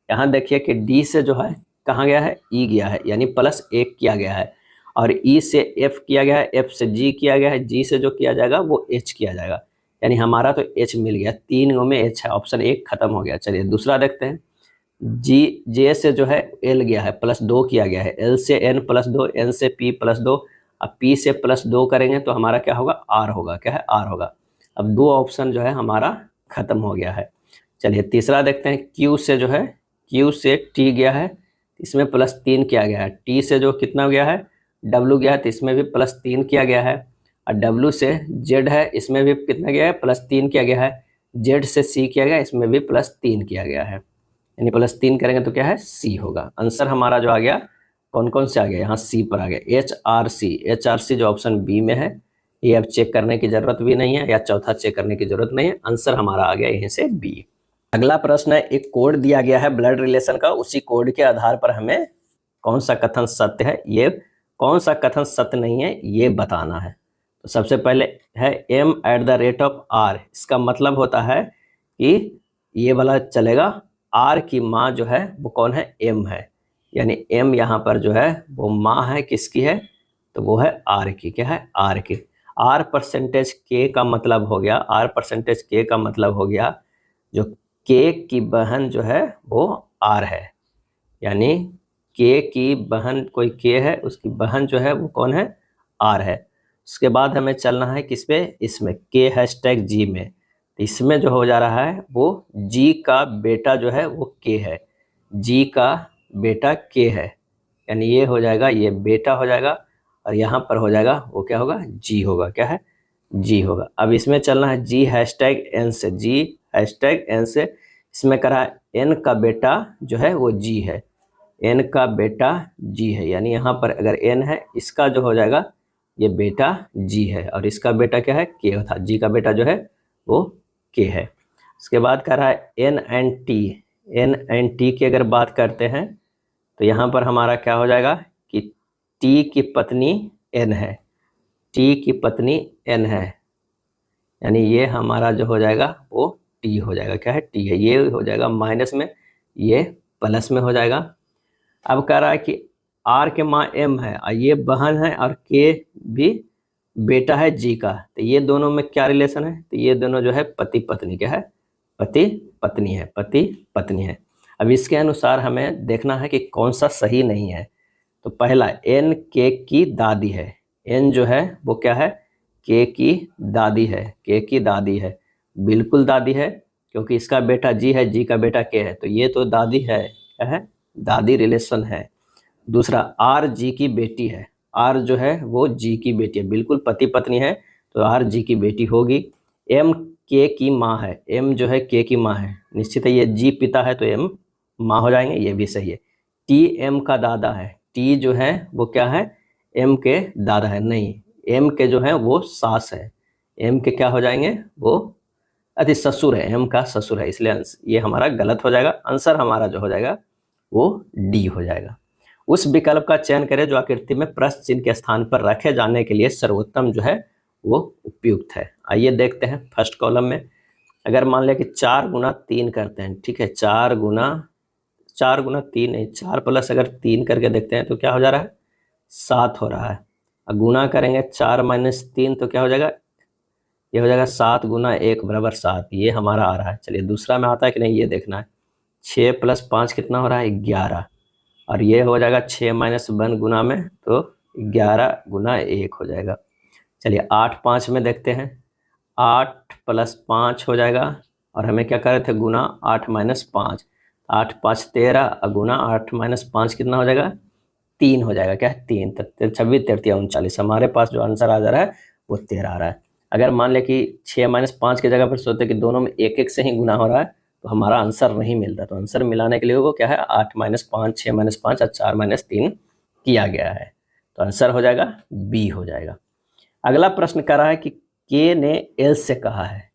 यहाँ देखिए कि डी से जो है कहाँ गया है ई गया है, यानी +1 किया गया है, और ई से एफ किया गया है, एफ से जी किया गया है, जी से जो किया जाएगा वो एच किया जाएगा, यानी हमारा तो एच मिल गया, 3 में एच है, ऑप्शन 1 खत्म हो गया। चलिए दूसरा देखते हैं। जी जे से जो है एल गया है, +2 किया गया है, एल से एन +2, एन से पी +2, अब पी से +2 करेंगे तो हमारा क्या होगा, आर होगा। क्या है, आर होगा। अब 2 ऑप्शन जो है हमारा खत्म हो गया है। चलिए तीसरा देखते हैं। क्यू से जो है, क्यू से टी गया है, इसमें +3 किया गया है। टी से जो कितना गया है, डब्लू गया है, तो इसमें भी +3 किया गया है। और डब्लू से जेड है, इसमें भी कितना गया है, +3 किया गया है। जेड से सी किया गया, इसमें भी +3 किया गया है, यानी +3 करेंगे तो क्या है, सी होगा। आंसर हमारा जो आ गया, कौन कौन से आ गया, यहाँ सी पर आ गया, HRC। HRC जो ऑप्शन बी में है, ये अब चेक करने की जरूरत भी नहीं है, या चौथा चेक करने की जरूरत नहीं है। आंसर हमारा आ गया यहीं से बी। अगला प्रश्न है, एक कोड दिया गया है ब्लड रिलेशन का, उसी कोड के आधार पर हमें कौन सा कथन सत्य है, ये कौन सा कथन सत्य नहीं है, ये बताना है। तो सबसे पहले है m/r, इसका मतलब होता है कि ये वाला चलेगा, r की माँ जो है वो कौन है, m है, यानी m यहाँ पर जो है वो माँ है, किसकी है, तो वो है r की। क्या है, r की। r%k का मतलब हो गया, r%k का मतलब हो गया, जो k की बहन जो है वो r है, यानी k की बहन, कोई k है, उसकी बहन जो है वो कौन है, r है। उसके बाद हमें चलना है किस पे, इसमें k#g में। इसमें जो हो जा रहा है वो g का बेटा जो है वो k है, g का बेटा k है, यानी ये हो जाएगा, ये बेटा हो जाएगा, और यहाँ पर हो जाएगा वो क्या होगा, g होगा। क्या है, g होगा। अब इसमें चलना है g#n से, g#n से। इसमें करा n का बेटा जो है वो g है, n का बेटा g है, यानी यहाँ पर अगर n है, इसका जो हो जाएगा ये बेटा g है, और इसका बेटा क्या है, k था, g का बेटा जो है वो k है। उसके बाद कह रहा है n&t की अगर बात करते हैं तो यहाँ पर हमारा क्या हो जाएगा कि t की पत्नी n है, t की पत्नी n है, यानी ये हमारा जो हो जाएगा वो t हो जाएगा। क्या है, t है, ये हो जाएगा माइनस में, ये प्लस में हो जाएगा। अब कह रहा है कि r के माँ m है, और ये बहन है, और k भी बेटा है g का, तो ये दोनों में क्या रिलेशन है, तो ये दोनों जो है पति पत्नी। क्या है, पति पत्नी है, पति पत्नी है। अब इसके अनुसार हमें देखना है कि कौन सा सही नहीं है। तो पहला, n k की दादी है, n जो है वो क्या है, k की दादी है, k की दादी है, बिल्कुल दादी है, क्योंकि इसका बेटा g है, g का बेटा k है, तो ये तो दादी है। क्या है, दादी रिलेशन है। दूसरा, r g की बेटी है, r जो है वो g की बेटी है, बिल्कुल पति पत्नी है, तो r g की बेटी होगी। m k की माँ है, m जो है k की माँ है, निश्चित है, ये g पिता है तो m माँ हो जाएंगे, ये भी सही है। t m का दादा है, t जो है वो क्या है, m के दादा है, नहीं, m के जो है वो सास है, m के क्या हो जाएंगे, वो अति ससुर है, m का ससुर है, इसलिए ये हमारा गलत हो जाएगा। आंसर हमारा जो हो जाएगा वो डी हो जाएगा। उस विकल्प का चयन करें जो आकृति में प्रश्न चिन्ह के स्थान पर रखे जाने के लिए सर्वोत्तम जो है वो उपयुक्त है। आइए देखते हैं फर्स्ट कॉलम में। अगर मान लिया कि 4 गुना 3 करते हैं, ठीक है, 4 गुना 3 नहीं, 4 प्लस अगर 3 करके देखते हैं तो क्या हो जा रहा है, 7 हो रहा है। और गुना करेंगे 4 माइनस 3 तो क्या हो जाएगा, ये हो जाएगा 7 गुना 1 बराबर 7, ये हमारा आ रहा है। चलिए दूसरा में आता है कि नहीं ये देखना है। 6 + 5 कितना हो रहा है, 11, और ये हो जाएगा 6 - 1 गुना में, तो 11 गुना 1 हो जाएगा। चलिए 8 5 में देखते हैं, 8 + 5 हो जाएगा, और हमें क्या कर रहे थे, गुना 8 - 5, 8 × 5 = 13, और गुना 8 - 5 कितना हो जाएगा, 3 हो जाएगा। क्या है, 3, 26 × 3 = 39, हमारे पास जो आंसर आ जा रहा है वो 13 आ रहा है। अगर मान लें कि 6 - 5 की जगह पर सोचते कि दोनों में 1 से ही गुना हो रहा है तो हमारा आंसर नहीं मिलता, तो आंसर मिलाने के लिए वो क्या है, 8 - 5, 6 - 5 और 4 - 3 किया गया है, तो आंसर हो जाएगा बी हो जाएगा। अगला प्रश्न कर रहा है कि के ने एल से कहा है,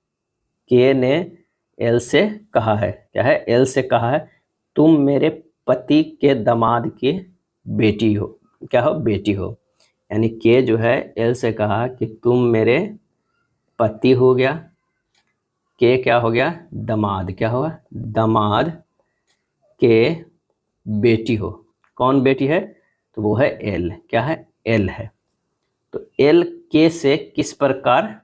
के ने एल से कहा है, क्या है, एल से कहा है, तुम मेरे पति के दामाद की बेटी हो, क्या हो, बेटी हो, यानी के जो है एल से कहा कि तुम मेरे पति हो गया, के क्या हो गया, दामाद, क्या होगा, दामाद के बेटी हो। कौन बेटी है, तो वो है एल, क्या है, एल है। तो एल के से किस प्रकार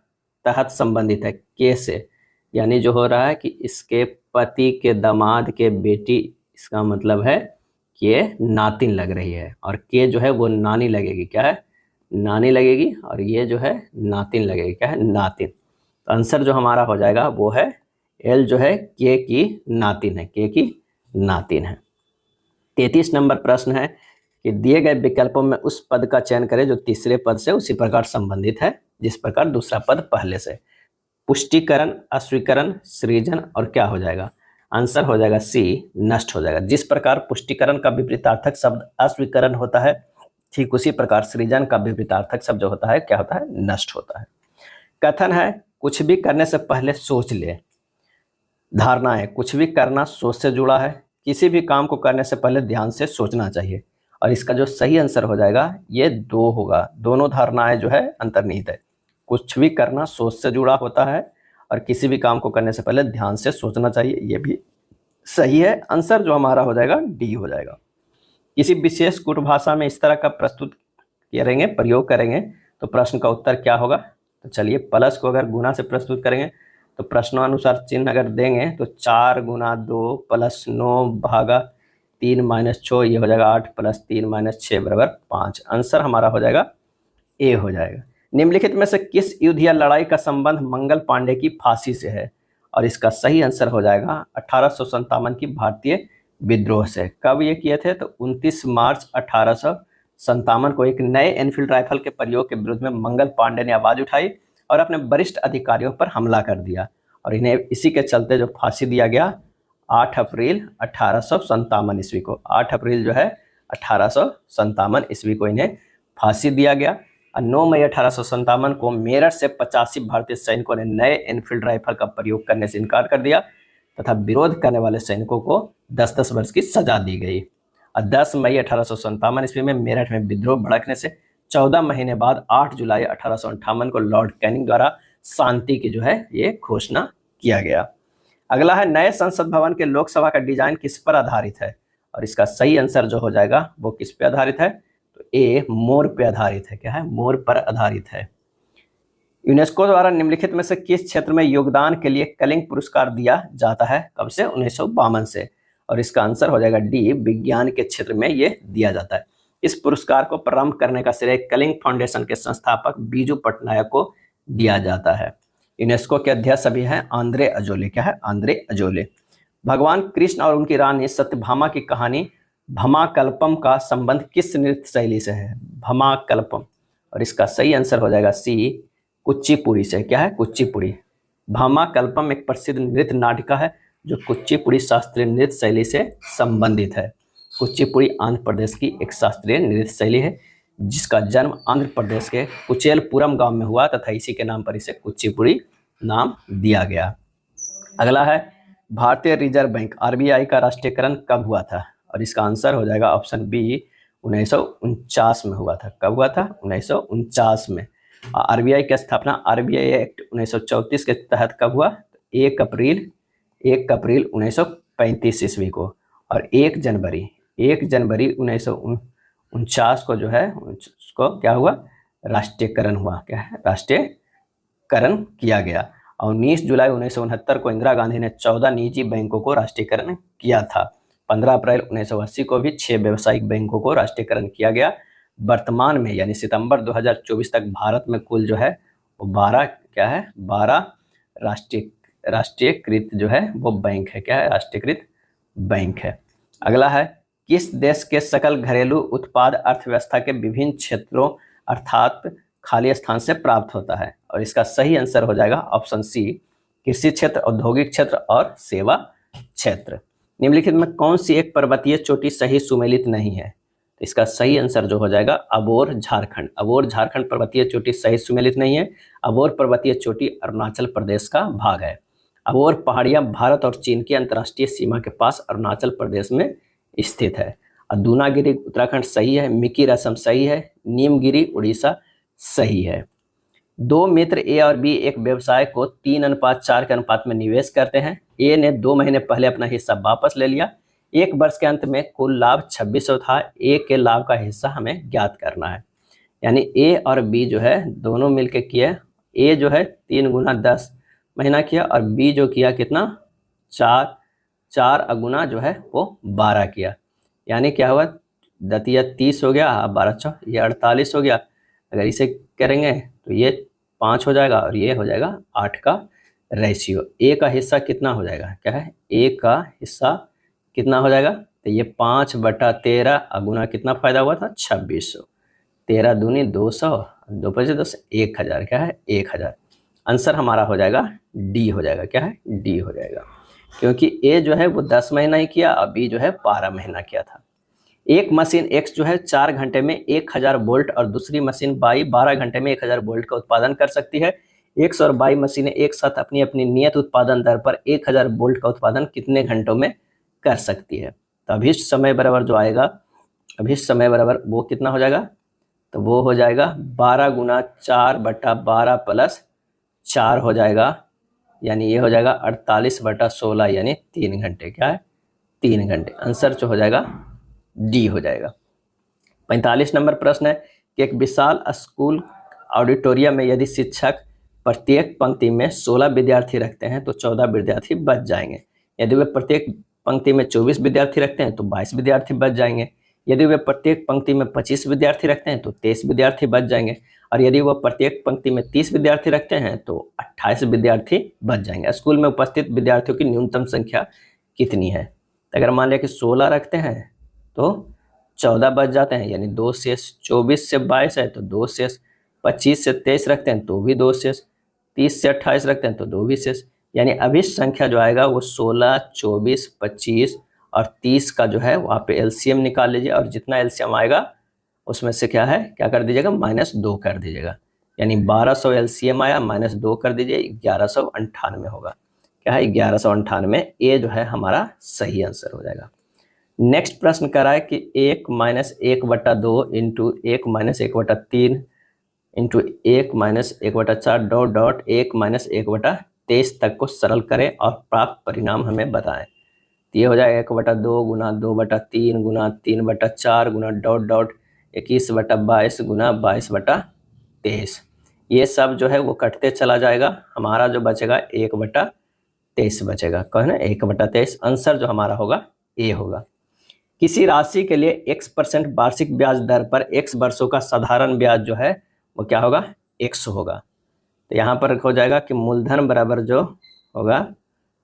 तहत संबंधित है? के से, यानी जो हो रहा है कि इसके पति के दामाद के बेटी, इसका मतलब है कि ये नातिन लग रही है, और के जो है वो नानी लगेगी, क्या है? नानी लगेगी, और ये जो है नातिन लगेगी, क्या है? नातिन। तो आंसर जो हमारा हो जाएगा वो है एल जो है के की नातिन है, के की नातिन है। 33 नंबर प्रश्न है कि दिए गए विकल्पों में उस पद का चयन करें जो तीसरे पद से उसी प्रकार संबंधित है जिस प्रकार दूसरा पद पहले से। पुष्टिकरण, अस्वीकरण, सृजन, और क्या हो जाएगा? आंसर हो जाएगा सी, नष्ट हो जाएगा। जिस प्रकार पुष्टिकरण का विपरीतार्थक शब्द अस्वीकरण होता है, ठीक उसी प्रकार सृजन का विपरीतार्थक शब्द जो होता है क्या होता है? नष्ट होता है। कथन है कुछ भी करने से पहले सोच ले। धारणा है कुछ भी करना सोच से जुड़ा है, किसी भी काम को करने से पहले ध्यान से सोचना चाहिए, और इसका जो सही आंसर हो जाएगा ये 2 होगा। दोनों धारणाएं जो है अंतर्निहित है। कुछ भी करना सोच से जुड़ा होता है, और किसी भी काम को करने से पहले ध्यान से सोचना चाहिए, ये भी सही है। आंसर जो हमारा हो जाएगा डी हो जाएगा। किसी विशेष कूट भाषा में इस तरह का प्रस्तुत करेंगे, प्रयोग करेंगे, तो प्रश्न का उत्तर क्या होगा? तो चलिए, प्लस को अगर गुना से प्रस्तुत करेंगे तो प्रश्नानुसार चिन्ह अगर देंगे तो 4 गुना 2 प्लस 9 भागा 3 माइनस 6, ये हो जाएगा 8 प्लस 3 माइनस 6 बराबर 5। आंसर हमारा हो जाएगा ए हो जाएगा। निम्नलिखित में से किस युद्ध या लड़ाई का संबंध मंगल पांडे की फांसी से है? और इसका सही आंसर हो जाएगा 1857 की भारतीय विद्रोह से। कब ये किए थे? तो 29 मार्च 1857 को एक नए एनफील्ड राइफल के प्रयोग के विरुद्ध में मंगल पांडे ने आवाज उठाई और अपने वरिष्ठ अधिकारियों पर हमला कर दिया, और इन्हें इसी के चलते जो फांसी दिया गया 8 अप्रैल 1857 ईस्वी को। 8 अप्रैल जो है 1857 ईस्वी को इन्हें फांसी दिया गया। और 9 मई 1857 को मेरठ से 85 भारतीय सैनिकों ने नए एनफील्ड राइफल का प्रयोग करने से इनकार कर दिया तथा विरोध करने वाले सैनिकों को 10-10 वर्ष की सजा दी गई। और 10 मई 1857 ईस्वी में मेरठ में विद्रोह भड़कने से 14 महीने बाद 8 जुलाई 1858 को लॉर्ड कैनिंग द्वारा शांति की जो है ये घोषणा किया गया। अगला है नए संसद भवन के लोकसभा का डिजाइन किस पर आधारित है? और इसका सही आंसर जो हो जाएगा वो किस पे आधारित है? तो ए, मोर पे आधारित है। क्या है? मोर पर आधारित है। यूनेस्को द्वारा निम्नलिखित में से किस क्षेत्र में योगदान के लिए कलिंग पुरस्कार दिया जाता है? कब से? 1952 से। और इसका आंसर हो जाएगा डी, विज्ञान के क्षेत्र में ये दिया जाता है। इस पुरस्कार को प्रारंभ करने का श्रेय कलिंग फाउंडेशन के संस्थापक बीजू पटनायक को दिया जाता है। यूनेस्को के अध्यक्ष अभी हैं आंद्रे अजोले। क्या है? Andre Azoulay. भगवान कृष्ण और उनकी रानी सत्यभामा की कहानी भमाकल्पम का संबंध किस नृत्य शैली से है? भमाकल्पम। और इसका सही आंसर हो जाएगा सी, कुचिपुड़ी से। क्या है? कुचिपुड़ी। भमाकल्पम एक प्रसिद्ध नृत्य नाटिका है जो कुचिपुड़ी शास्त्रीय नृत्य शैली से संबंधित है। कुचिपुड़ी आंध्र प्रदेश की एक शास्त्रीय नृत्य शैली है जिसका जन्म आंध्र प्रदेश के कुचेलपुरम गांव में हुआ तथा इसी के नाम पर इसे कुचिपुड़ी नाम दिया गया। अगला है भारतीय रिजर्व बैंक आरबीआई का राष्ट्रीयकरण कब हुआ था? और इसका आंसर हो जाएगा ऑप्शन बी, 1949 में हुआ था। कब हुआ था? 1949 में। आरबीआई की स्थापना आरबीआई एक्ट 1934 के तहत कब हुआ? 1 अप्रैल 1935 ईस्वी को। और 1 जनवरी 1949 को जो है उसको क्या हुआ? राष्ट्रीयकरण हुआ। क्या है? राष्ट्रीयकरण किया गया। और 19 जुलाई 1969 को इंदिरा गांधी ने 14 निजी बैंकों को राष्ट्रीयकरण किया था। 15 अप्रैल 1980 को भी 6 व्यावसायिक बैंकों को राष्ट्रीयकरण किया गया। वर्तमान में यानी सितंबर 2024 तक भारत में कुल जो है वो 12 क्या है? 12 राष्ट्रीयकृत जो है वो बैंक है। क्या है? राष्ट्रीयकृत बैंक है। अगला है किस देश के सकल घरेलू उत्पाद अर्थव्यवस्था के विभिन्न क्षेत्रों अर्थात खाली स्थान से प्राप्त होता है? और इसका सही आंसर हो जाएगा ऑप्शन सी, कृषि क्षेत्र, औद्योगिक क्षेत्र और सेवा क्षेत्र। निम्नलिखित में कौन सी एक पर्वतीय चोटी सही सुमेलित नहीं है? तो इसका सही आंसर जो हो जाएगा अबोर झारखंड। अबोर झारखंड पर्वतीय चोटी सही सुमेलित नहीं है। अबोर पर्वतीय चोटी अरुणाचल प्रदेश का भाग है। अबोर पहाड़ियां भारत और चीन की अंतर्राष्ट्रीय सीमा के पास अरुणाचल प्रदेश में स्थित है। दूनागिरी उत्तराखंड सही है। मिकी रसम सही है। नीमगिरी उड़ीसा सही है। 2 मित्र ए और बी एक व्यवसाय को 3:4 के अनुपात में निवेश करते हैं। ए ने 2 महीने पहले अपना हिस्सा वापस ले लिया। 1 वर्ष के अंत में कुल लाभ 2600 था। ए के लाभ का हिस्सा हमें ज्ञात करना है। यानी ए और बी जो है दोनों मिलके किया। ए जो है 3 गुना 10 महीना किया और बी जो किया कितना 4 अगुना जो है वो 12 किया। यानी क्या हुआ, दतिया 30 हो गया, 12 ये 48 हो गया। अगर इसे करेंगे तो ये 5 हो जाएगा और ये हो जाएगा 8 का रेशियो। ए का हिस्सा कितना हो जाएगा, क्या है, ए का हिस्सा कितना हो जाएगा, तो ये 5/13 अगुना कितना फायदा हुआ था 2600। 13 दूनी 200, 2 पचे 10, 1000, क्या है 1000। आंसर हमारा हो जाएगा डी हो जाएगा, क्या है डी हो जाएगा, क्योंकि ए जो है वो 10 महीना ही किया और बी जो है 12 महीना किया था। एक मशीन एक्स जो है 4 घंटे में 1000 वोल्ट और दूसरी मशीन बाई 12 घंटे में 1000 वोल्ट का उत्पादन कर सकती है। एक्स और बाई मशीनें एक साथ अपनी अपनी नियत उत्पादन दर पर 1000 वोल्ट का उत्पादन कितने घंटों में कर सकती है। तो अभिष्ट समय बराबर जो आएगा, अभिष्ट समय बराबर वो कितना हो जाएगा, तो वो हो जाएगा 12 गुना 4/12 प्लस 4 हो जाएगा, यानी ये हो जाएगा 48/16 यानी 3 घंटे, क्या है 3 घंटे। आंसर जो हो जाएगा डी हो जाएगा। 45 नंबर प्रश्न है कि एक विशाल स्कूल ऑडिटोरियम में यदि शिक्षक प्रत्येक पंक्ति में 16 विद्यार्थी रखते हैं तो 14 विद्यार्थी बच जाएंगे। यदि वे प्रत्येक पंक्ति में 24 विद्यार्थी रखते हैं तो 22 विद्यार्थी बच जाएंगे। यदि वे प्रत्येक पंक्ति में 25 विद्यार्थी रखते हैं तो 23 विद्यार्थी बच जाएंगे। और यदि वह प्रत्येक पंक्ति में 30 विद्यार्थी रखते हैं तो 28 विद्यार्थी बच जाएंगे। स्कूल में उपस्थित विद्यार्थियों की न्यूनतम संख्या कितनी है। तो अगर मान लिया कि 16 रखते हैं तो 14 बच जाते हैं, यानी 2 शेष। 24 से 22 है तो 2 शेष। 25 से 23 रखते हैं तो भी 2 शेष। 30 से 28 रखते हैं तो 2 भी शेष। यानी अभिष्ट संख्या जो आएगा वो 16, 24, 25 और 30 का जो है वहाँ पे एलसीएम निकाल लीजिए और जितना एलसीएम आएगा उसमें से क्या है, क्या कर दीजिएगा, -2 कर दीजिएगा। यानी 1200 एलसीएम आया, -2 कर दीजिए, 1198 होगा, क्या है 1198। ए जो है हमारा सही आंसर हो जाएगा। नेक्स्ट प्रश्न कह रहा है कि 1 - 1/2 इंटू 1 - 1/3 इंटू 1 - 1/4 डॉट डॉट 1 - 1/23 तक को सरल करें और प्राप्त परिणाम हमें बताएं। तो ये हो जाएगा 1/2 गुना 2/3 गुना 3/4 गुना डॉट डॉट 21/22 गुना 22/23। ये सब जो है वो कटते चला जाएगा, हमारा जो बचेगा 1/23 बचेगा, कहो ना 1/23। आंसर जो हमारा होगा ए होगा। किसी राशि के लिए x% वार्षिक ब्याज दर पर x वर्षों का साधारण ब्याज जो है वो क्या होगा, x होगा। तो यहाँ पर हो जाएगा कि मूलधन बराबर जो होगा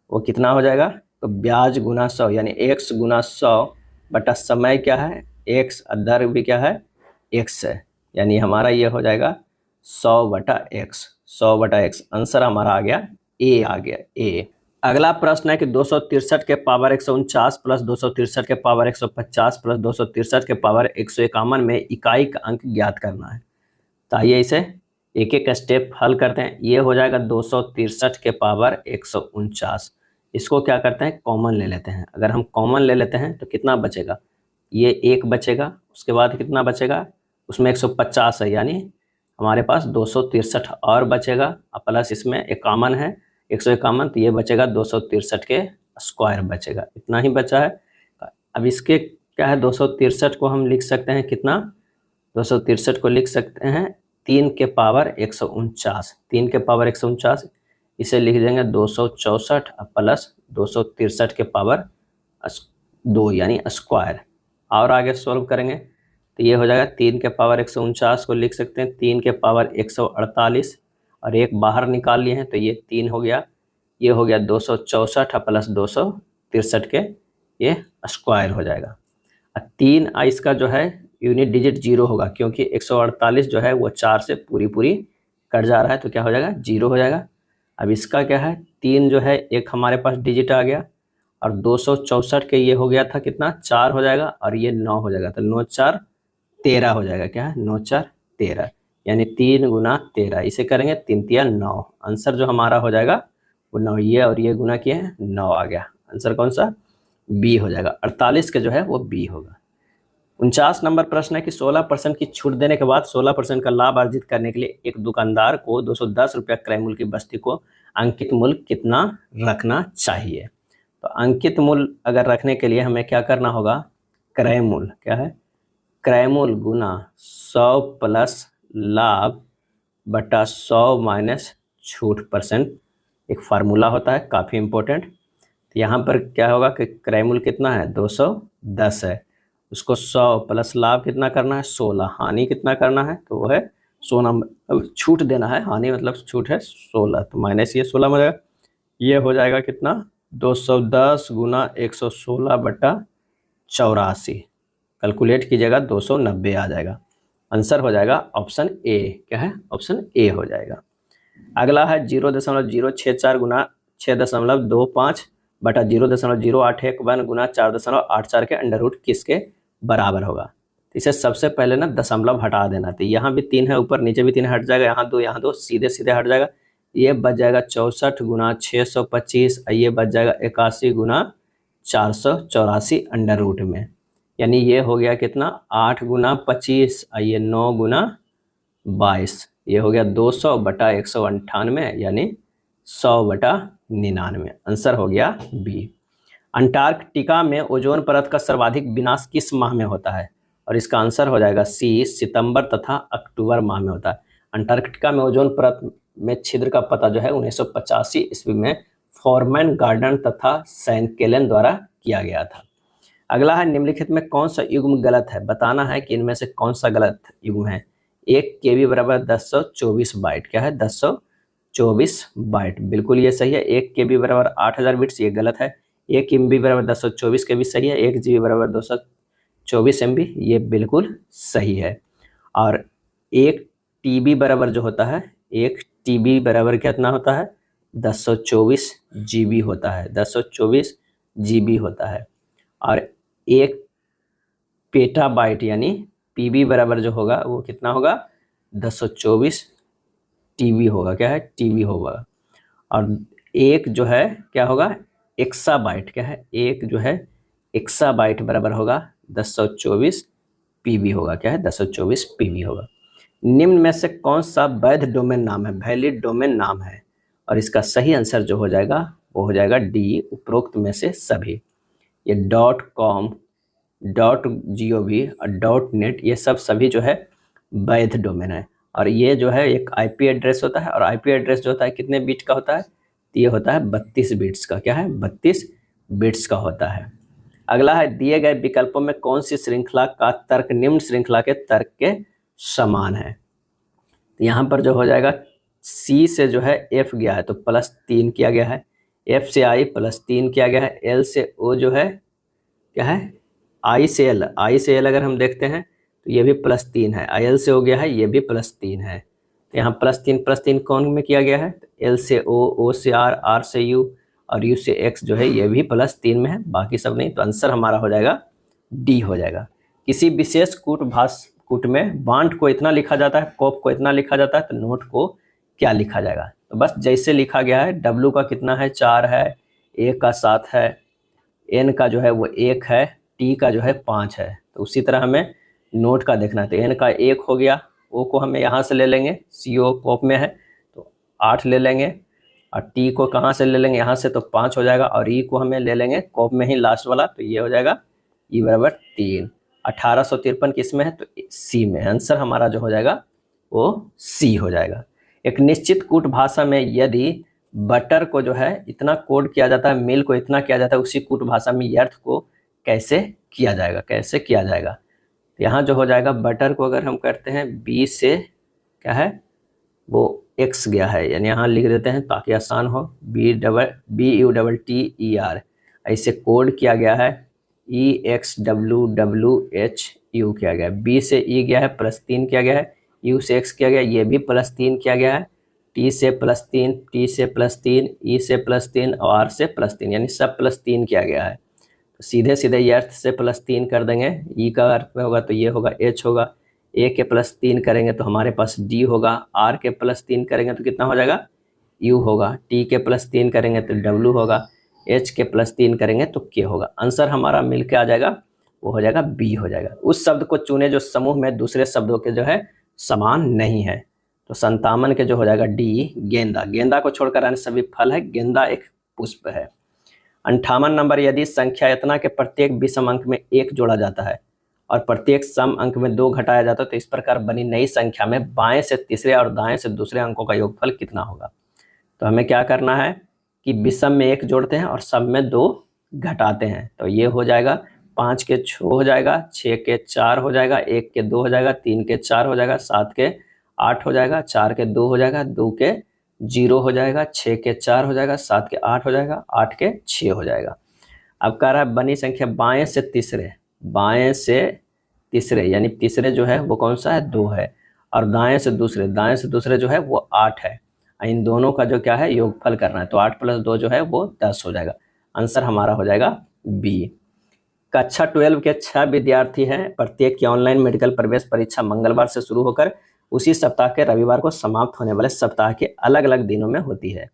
वो कितना हो जाएगा, तो ब्याज गुना 100, यानी x गुना 100 बटा समय क्या है x, दर भी क्या है x है, यानी हमारा ये हो जाएगा 100/x, 100/x। आंसर हमारा आ गया ए, आ गया ए। अगला प्रश्न है कि 263 के पावर 149 प्लस 263 के पावर 150 प्लस 263 के पावर 151 में इकाई का अंक ज्ञात करना है। तो आइए इसे एक एक स्टेप हल करते हैं। ये हो जाएगा 263 के पावर 149। इसको क्या करते हैं, कॉमन ले लेते हैं। अगर हम कॉमन ले लेते हैं तो कितना बचेगा, ये 1 बचेगा, उसके बाद कितना बचेगा, उसमें 150 है, यानी हमारे पास 263 और बचेगा, प्लस इसमें 51 है 151, तो ये बचेगा 263 के स्क्वायर बचेगा, इतना ही बचा है। अब इसके क्या है, 263 को हम लिख सकते हैं कितना, 263 को लिख सकते हैं 3 के पावर 149, 3 के पावर 149, इसे लिख देंगे 264 प्लस 263 के पावर 2 यानी स्क्वायर। और आगे सोल्व करेंगे तो ये हो जाएगा 3 के पावर 149 को लिख सकते हैं 3 के पावर 148 और एक बाहर निकाल लिए हैं तो ये 3 हो गया, ये हो गया 264 प्लस 263 के ये स्क्वायर हो जाएगा। 3 इसका जो है यूनिट डिजिट 0 होगा, क्योंकि 148 जो है वो 4 से पूरी कट जा रहा है, तो क्या हो जाएगा 0 हो जाएगा। अब इसका क्या है, 3 जो है एक हमारे पास डिजिट आ गया और 264 के ये हो गया था कितना 4 हो जाएगा और ये 9 हो जाएगा, तो 9 4 13 हो जाएगा, क्या है 9 4 13, यानी 3 गुना 13, इसे करेंगे 3 3 9। आंसर जो हमारा हो जाएगा वो 9, ये और ये गुना किए हैं 9 आ गया। आंसर कौन सा, बी हो जाएगा। 48 के जो है वो बी होगा। 49 नंबर प्रश्न है कि 16% की छूट देने के बाद 16% का लाभ अर्जित करने के लिए एक दुकानदार को 210 रुपया क्रय मूल्य की वस्तु को अंकित मूल्य कितना रखना चाहिए। तो अंकित मूल्य अगर रखने के लिए हमें क्या करना होगा, क्रय मूल्य क्या है क्रयमूल्य गुना 100 प्लस लाभ बटा 100 माइनस छूट परसेंट, एक फार्मूला होता है काफ़ी इम्पोर्टेंट। तो यहाँ पर क्या होगा कि क्रयमूल्य कितना है 210 है, उसको 100 प्लस लाभ कितना करना है 16, हानि कितना करना है तो वो है 16, छूट देना है, हानि मतलब छूट है 16, तो माइनस ये 16 में जाएगा, ये हो जाएगा कितना 210 गुना 116 बटा 84, कैलकुलेट कीजिएगा 290 आ जाएगा। आंसर हो जाएगा ऑप्शन ए, क्या है ऑप्शन ए हो जाएगा। अगला है 0.064 गुना 6.25 बटा 0.081 गुना 4.84 के अंडर रूट किसके बराबर होगा। तो इसे सबसे पहले ना दशमलव हटा देना, तो यहाँ भी 3 है, ऊपर नीचे भी 3 हट जाएगा, यहाँ दो सीधे सीधे हट जाएगा, ये बच जाएगा 64 गुना 625, ये बच जाएगा 81 गुना 484 अंडर रूट में, यानी ये हो गया कितना 8 गुना 25, ये 9 गुना 22, ये हो गया 200 बटा 198, यानी 100 बटा 99, आंसर हो गया बी। अंटार्कटिका में ओजोन परत का सर्वाधिक विनाश किस माह में होता है, और इसका आंसर हो जाएगा सी, सितंबर तथा अक्टूबर माह में होता है। अंटार्कटिका में ओजोन परत में छिद्र का पता जो है 1985 ईस्वी में फॉरमैन, गार्डन तथा सैनकेलन द्वारा किया गया था। अगला है निम्नलिखित में कौन सा युग्म गलत है, बताना है कि इनमें से कौन सा गलत युग्म है। 1 KB बराबर 1024 बाइट, क्या है 1024 बाइट, बिल्कुल ये सही है। 1 KB बराबर 8000 बिट्स, ये गलत है। 1 MB बराबर 1024 KB सही है। 1 GB बराबर 224 MB, ये बिल्कुल सही है। और 1 TB बराबर जो होता है, 1 TB बराबर कितना होता है 1024 GB होता है, 1024 GB होता है। और 1 पेटाबाइट यानी PB बराबर जो होगा वो कितना होगा 1024 TB होगा, क्या है TB होगा। और एक जो है क्या होगा एक्साबाइट, क्या है एक जो है एक्साबाइट बराबर होगा 1024 PB होगा, क्या है 1024 PB होगा। निम्न में से कौन सा वैध डोमेन नाम है, वैलिड डोमेन नाम है, और इसका सही आंसर जो हो जाएगा वो हो जाएगा डी, उपरोक्त में से सभी। ये .com, .gov और .net ये सब सभी जो है वैध डोमेन है। और ये जो है एक IP एड्रेस होता है, और IP एड्रेस जो होता है कितने बिट का होता है, तो ये होता है 32 बिट्स का, क्या है 32 बिट्स का होता है। अगला है दिए गए विकल्पों में कौन सी श्रृंखला का तर्क निम्न श्रृंखला के तर्क के समान है। तो यहाँ पर जो हो जाएगा C से जो है F गया है तो +3 किया गया है, F से I +3 किया गया है, L से O जो है क्या है I से L अगर हम देखते हैं तो ये भी +3 है, IL से हो गया है ये भी +3 है। तो यहाँ +3 कौन में किया गया है, L से O, O से R, R से U और U से X जो है ये भी +3 में है, बाकी सब नहीं। तो आंसर हमारा हो जाएगा D हो जाएगा। किसी विशेष कूट में बांट को इतना लिखा जाता है, कोप को इतना लिखा जाता है, तो नोट को क्या लिखा जाएगा। तो बस जैसे लिखा गया है, W का कितना है 4 है, A का 7 है, N का जो है वो 1 है, T का जो है 5 है। तो उसी तरह हमें नोट का देखना है, तो N का 1 हो गया, O को हमें यहाँ से ले लेंगे, CO कोप में है तो 8 ले लेंगे, और T को कहाँ से ले लेंगे यहाँ से तो 5 हो जाएगा, और E को हमें ले लेंगे कोप में ही लास्ट वाला, तो ये हो जाएगा E बराबर 3। 1853 किस में है तो C में, आंसर हमारा जो हो जाएगा वो C हो जाएगा। एक निश्चित कूट भाषा में यदि बटर को जो है इतना कोड किया जाता है, मिल को इतना किया जाता है, उसी कूट भाषा में अर्थ को कैसे किया जाएगा, कैसे किया जाएगा। तो यहाँ जो हो जाएगा बटर को अगर हम करते हैं B से क्या है वो X गया है, यानी यहाँ लिख देते हैं ताकि आसान हो, BUTTER ऐसे कोड किया गया है, EXWWHU किया गया है, B से E गया है +3 किया गया है, U से X किया गया, ये भी +3 किया गया है, T से +3, T से +3, E से +3 और R से +3, यानी सब +3 किया गया है। तो सीधे सीधे ये अर्थ से +3 कर देंगे, E का अर्थ में होगा तो ये होगा H होगा, A के +3 करेंगे तो हमारे पास D होगा, R के +3 करेंगे तो कितना हो जाएगा U होगा, T के +3 करेंगे तो W होगा, H के +3 करेंगे तो K होगा। आंसर हमारा मिल के आ जाएगा वो हो जाएगा B हो जाएगा। उस शब्द को चुने जो समूह में दूसरे शब्दों के जो है समान नहीं है, तो 57 के जो हो जाएगा D गेंदा, गेंदा को छोड़कर अन्य सभी फल है, गेंदा एक पुष्प है। 58 नंबर, यदि संख्यायतना के प्रत्येक विषम अंक में 1 जोड़ा जाता है और प्रत्येक सम अंक में 2 घटाया जाता है, तो इस प्रकार बनी नई संख्या में बाएं से तीसरे और दाएं से दूसरे अंकों का योगफल कितना होगा। तो हमें क्या करना है कि विषम में 1 जोड़ते हैं और सम में 2 घटाते हैं। तो ये हो जाएगा 5 के 6 हो जाएगा, 6 के 4 हो जाएगा, 1 के 2 हो जाएगा, 3 के 4 हो जाएगा, 7 के 8 हो जाएगा, 4 के 2 हो जाएगा, 2 के 0 हो जाएगा, 6 के 4 हो जाएगा, 7 के 8 हो जाएगा, 8 के 6 हो जाएगा। अब कह रहा है बनी संख्या बाएं से तीसरे यानी तीसरे जो है वो कौन सा है 2 है, और दाएं से दूसरे जो है वो 8 है। इन दोनों का जो क्या है योगफल करना है। तो 8 + 2 जो है वो 10 हो जाएगा। आंसर हमारा हो जाएगा बी। कक्षा 12 के 6 विद्यार्थी हैं। प्रत्येक की ऑनलाइन मेडिकल प्रवेश परीक्षा मंगलवार से शुरू होकर उसी सप्ताह के रविवार को समाप्त होने वाले सप्ताह के अलग अलग दिनों में होती है,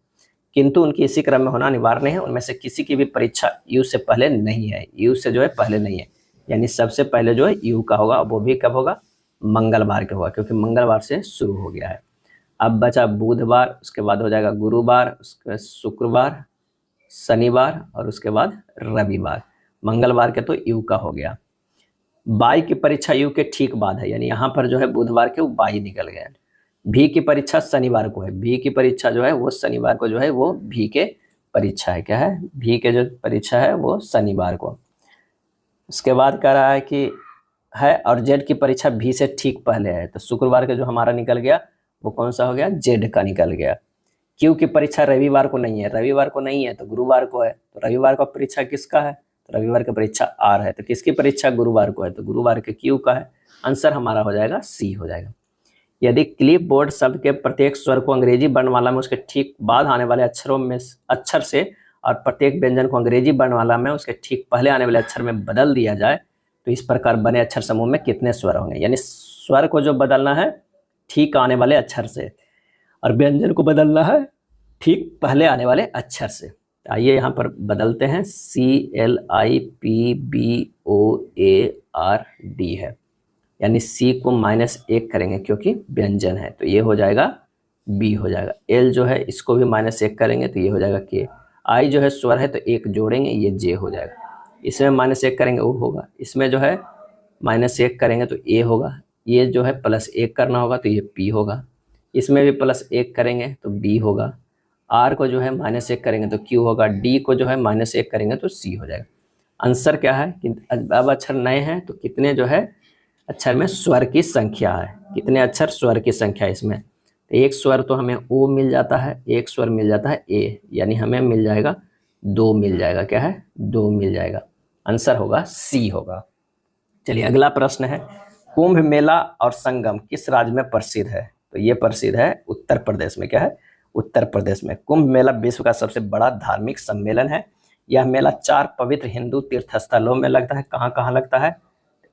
किंतु उनकी इसी क्रम में होना अनिवार्य नहीं है। उनमें से किसी की भी परीक्षा यू से पहले नहीं है, यू से जो है पहले नहीं है, यानी सबसे पहले जो है यू का होगा, वो भी कब होगा मंगलवार के होगा, क्योंकि मंगलवार से शुरू हो गया है। अब बचा बुधवार, उसके बाद हो जाएगा गुरुवार, उसके बाद शुक्रवार, शनिवार और उसके बाद रविवार। मंगलवार के तो यू का हो गया। बाई की परीक्षा यू के ठीक बाद है, यानी यहाँ पर जो है बुधवार के वो बाई निकल गया। भी की परीक्षा शनिवार को है, भी की परीक्षा जो है वो शनिवार को जो है वो भी के परीक्षा है, क्या है भी के जो परीक्षा है वो शनिवार को। उसके बाद कह रहा है कि है और जेड की परीक्षा भी से ठीक पहले है, तो शुक्रवार का जो हमारा निकल गया वो कौन सा हो गया जेड का निकल गया। क्यू की परीक्षा रविवार को नहीं है, रविवार को नहीं है तो गुरुवार को है, तो रविवार का परीक्षा किसका है, तो रविवार की परीक्षा आर है, तो किसकी परीक्षा गुरुवार को है, तो गुरुवार के क्यू का है। आंसर हमारा हो जाएगा सी हो जाएगा। यदि क्लिप बोर्ड शब्द के प्रत्येक स्वर को अंग्रेजी वर्णमाला में उसके ठीक बाद आने वाले अक्षर से और प्रत्येक व्यंजन को अंग्रेजी वर्णमाला में उसके ठीक पहले आने वाले अक्षर में बदल दिया जाए, तो इस प्रकार बने अक्षर समूह में कितने स्वर होंगे। यानी स्वर को जो बदलना है ठीक आने वाले अक्षर से, और व्यंजन को बदलना है ठीक पहले आने वाले अक्षर से। आइए यहाँ पर बदलते हैं, CLIPBOARD है, यानी सी को -1 करेंगे क्योंकि व्यंजन है, तो ये हो जाएगा बी हो जाएगा। एल जो है इसको भी -1 करेंगे तो ये हो जाएगा के। आई जो है स्वर है तो 1 जोड़ेंगे ये जे हो जाएगा। इसमें -1 करेंगे वो होगा, इसमें जो है -1 करेंगे तो ए होगा, ये जो है +1 करना होगा तो ये पी होगा, इसमें भी +1 करेंगे तो बी होगा, आर को जो है -1 करेंगे तो क्यू होगा, डी को जो है -1 करेंगे तो सी हो जाएगा। आंसर क्या है कि अब अक्षर नए हैं तो कितने जो है अक्षर में स्वर की संख्या है, कितने अक्षर स्वर की संख्या है इसमें। तो एक स्वर तो हमें ओ मिल जाता है, एक स्वर मिल जाता है ए, यानी हमें मिल जाएगा 2 मिल जाएगा, क्या है 2 मिल जाएगा। आंसर होगा सी होगा। चलिए अगला प्रश्न है, कुंभ मेला और संगम किस राज्य में प्रसिद्ध है, तो ये प्रसिद्ध है उत्तर प्रदेश में, क्या है उत्तर प्रदेश में। कुंभ मेला विश्व का सबसे बड़ा धार्मिक सम्मेलन है। यह मेला 4 पवित्र हिंदू तीर्थस्थलों में लगता है। कहाँ कहाँ लगता है,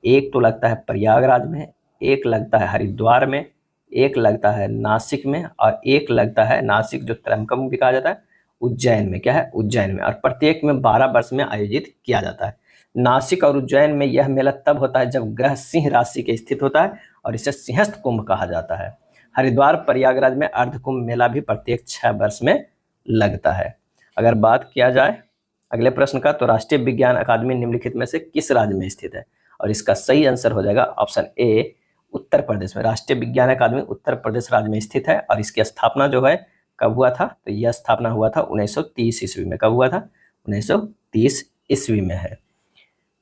एक तो लगता है प्रयागराज में, एक लगता है हरिद्वार में, एक लगता है नासिक में, और एक लगता है नासिक जो त्रंबकम भी कहा जाता है उज्जैन में, क्या है उज्जैन में, और प्रत्येक में 12 वर्ष में आयोजित किया जाता है। नासिक और उज्जैन में यह मेला तब होता है जब ग्रह सिंह राशि के स्थित होता है और इसे सिंहस्थ कुंभ कहा जाता है। हरिद्वार प्रयागराज में अर्ध कुंभ मेला भी प्रत्येक 6 वर्ष में लगता है। अगर बात किया जाए अगले प्रश्न का, तो राष्ट्रीय विज्ञान अकादमी निम्नलिखित में से किस राज्य में स्थित है, और इसका सही आंसर हो जाएगा ऑप्शन ए उत्तर प्रदेश में। राष्ट्रीय विज्ञान अकादमी उत्तर प्रदेश राज्य में स्थित है और इसकी स्थापना जो है कब हुआ था, तो यह स्थापना हुआ था 1930 ईस्वी में। कब हुआ था, 1930 ईस्वी में है।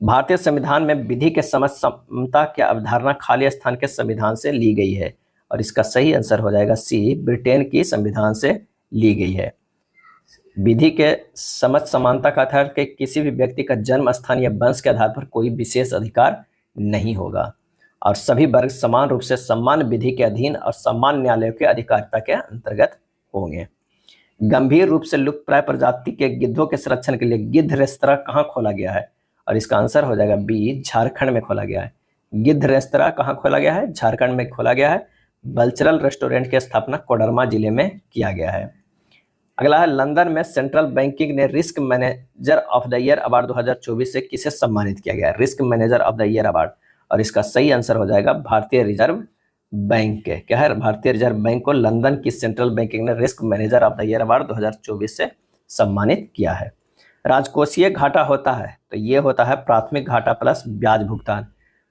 भारतीय संविधान में विधि के समझ समता की अवधारणा खाली स्थान के संविधान से ली गई है, और इसका सही आंसर हो जाएगा सी ब्रिटेन की संविधान से ली गई है। विधि के समझ समानता का अर्थ कि किसी भी व्यक्ति का जन्म स्थान या वंश के आधार पर कोई विशेष अधिकार नहीं होगा और सभी वर्ग समान रूप से समान विधि के अधीन और समान न्यायालयों के अधिकारिता के अंतर्गत होंगे। गंभीर रूप से लुप्तप्राय प्रजाति के गिद्धों के संरक्षण के लिए गिद्ध रेस्तरां कहाँ खोला गया है, और इसका आंसर हो जाएगा बी झारखंड में खोला गया है। गिद्ध रेस्तरां कहाँ खोला गया है, झारखंड में खोला गया है। बल्चरल रेस्टोरेंट की स्थापना कोडरमा जिले में किया गया है। अगला है, लंदन में सेंट्रल बैंकिंग ने risk manager of the year award 2024 से किसे सम्मानित किया गया है, risk manager of the year award, और इसका सही आंसर हो जाएगा भारतीय रिजर्व बैंक के, क्या है भारतीय रिजर्व बैंक को लंदन की सेंट्रल बैंकिंग ने risk manager of the year award 2024 से सम्मानित किया है। राजकोषीय घाटा होता है, तो ये होता है प्राथमिक घाटा प्लस ब्याज भुगतान।